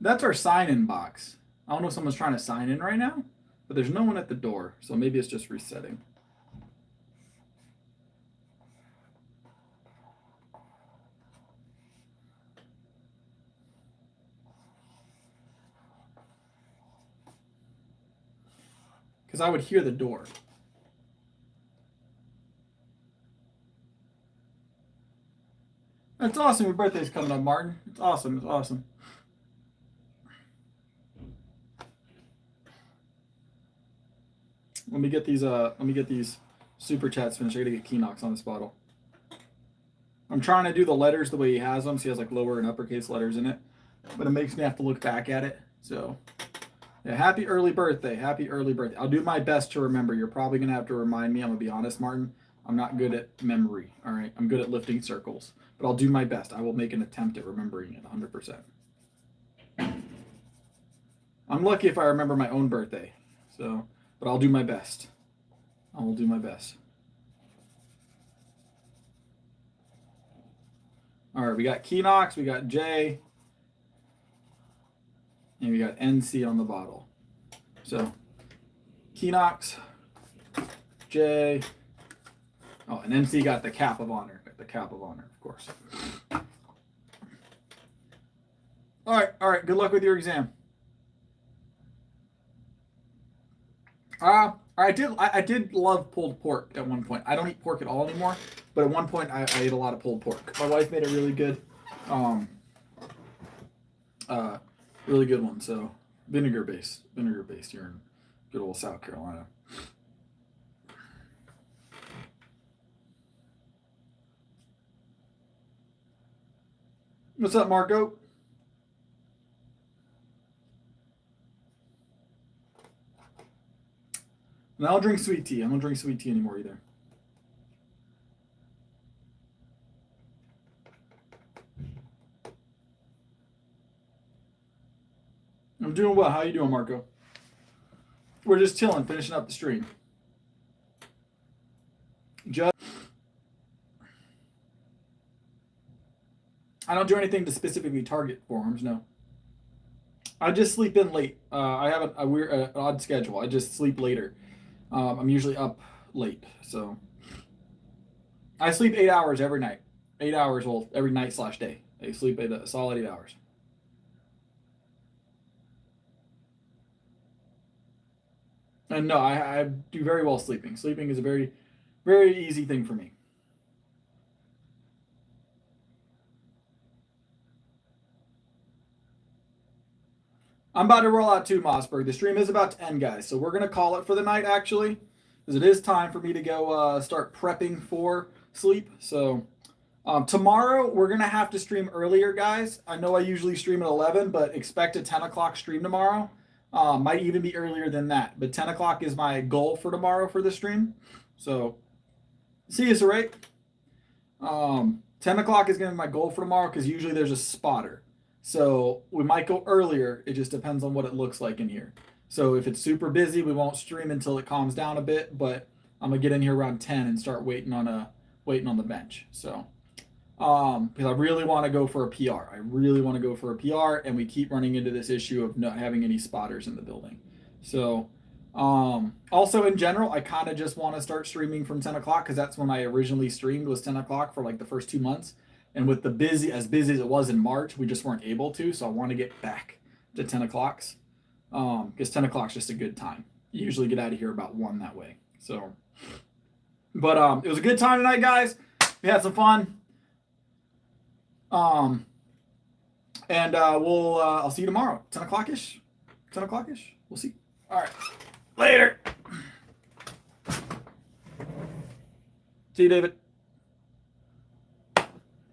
That's our sign-in box. I don't know if someone's trying to sign in right now, but there's no one at the door, so maybe it's just resetting. Because I would hear the door. That's awesome. Your birthday's coming up, Martin. It's awesome. Let me get these super chats finished. I gotta get Keenox on this bottle. I'm trying to do the letters the way he has them. So he has like lower and uppercase letters in it, but it makes me have to look back at it. So yeah, happy early birthday. I'll do my best to remember. You're probably gonna have to remind me. I'm gonna be honest, Martin. I'm not good at memory. All right, I'm good at lifting circles, but I'll do my best. I will make an attempt at remembering it 100%. I'm lucky if I remember my own birthday. So. But I'll do my best. I will do my best. All right, we got Keenox, we got J, and we got NC on the bottle. So, Keenox, FJ. Oh, and MC got the cap of honor. Got the cap of honor, of course. All right. Good luck with your exam. I did love pulled pork at one point. I don't eat pork at all anymore, but at one point I ate a lot of pulled pork. My wife made a really good, really good one. So vinegar based here in good old South Carolina. What's up, Marco? And I don't drink sweet tea. I don't drink sweet tea anymore either. I'm doing well. How you doing, Marco? We're just chilling, finishing up the stream. I don't do anything to specifically target forearms, no. I just sleep in late. I have a weird, odd schedule. I just sleep later. I'm usually up late, so I sleep 8 hours every night. 8 hours, well, every night / day. I sleep a solid 8 hours. And no, I do very well sleeping. Sleeping is a very, very easy thing for me. I'm about to roll out too, Mossberg. The stream is about to end, guys. So we're going to call it for the night, actually, because it is time for me to go start prepping for sleep. So tomorrow, we're going to have to stream earlier, guys. I know I usually stream at 11, but expect a 10 o'clock stream tomorrow. Might even be earlier than that. But 10 o'clock is my goal for tomorrow for the stream. So see you, Saray. 10 o'clock is going to be my goal for tomorrow because usually there's a spotter. So we might go earlier. It just depends on what it looks like in here. So if it's super busy, we won't stream until it calms down a bit. But I'm gonna get in here around 10 and start waiting on the bench. So because I really want to go for a PR. I really want to go for a PR, and we keep running into this issue of not having any spotters in the building. So also in general, I kind of just want to start streaming from 10 o'clock because that's when I originally streamed, was 10 o'clock for like the first 2 months. And with the busy as it was in March, we just weren't able to. So I want to get back to 10 o'clocks because 10 o'clock is just a good time. You usually get out of here about 1 that way. So, but it was a good time tonight, guys. We had some fun. And I'll see you tomorrow, 10 o'clock-ish. 10 o'clock-ish. We'll see. All right. Later. See you, David.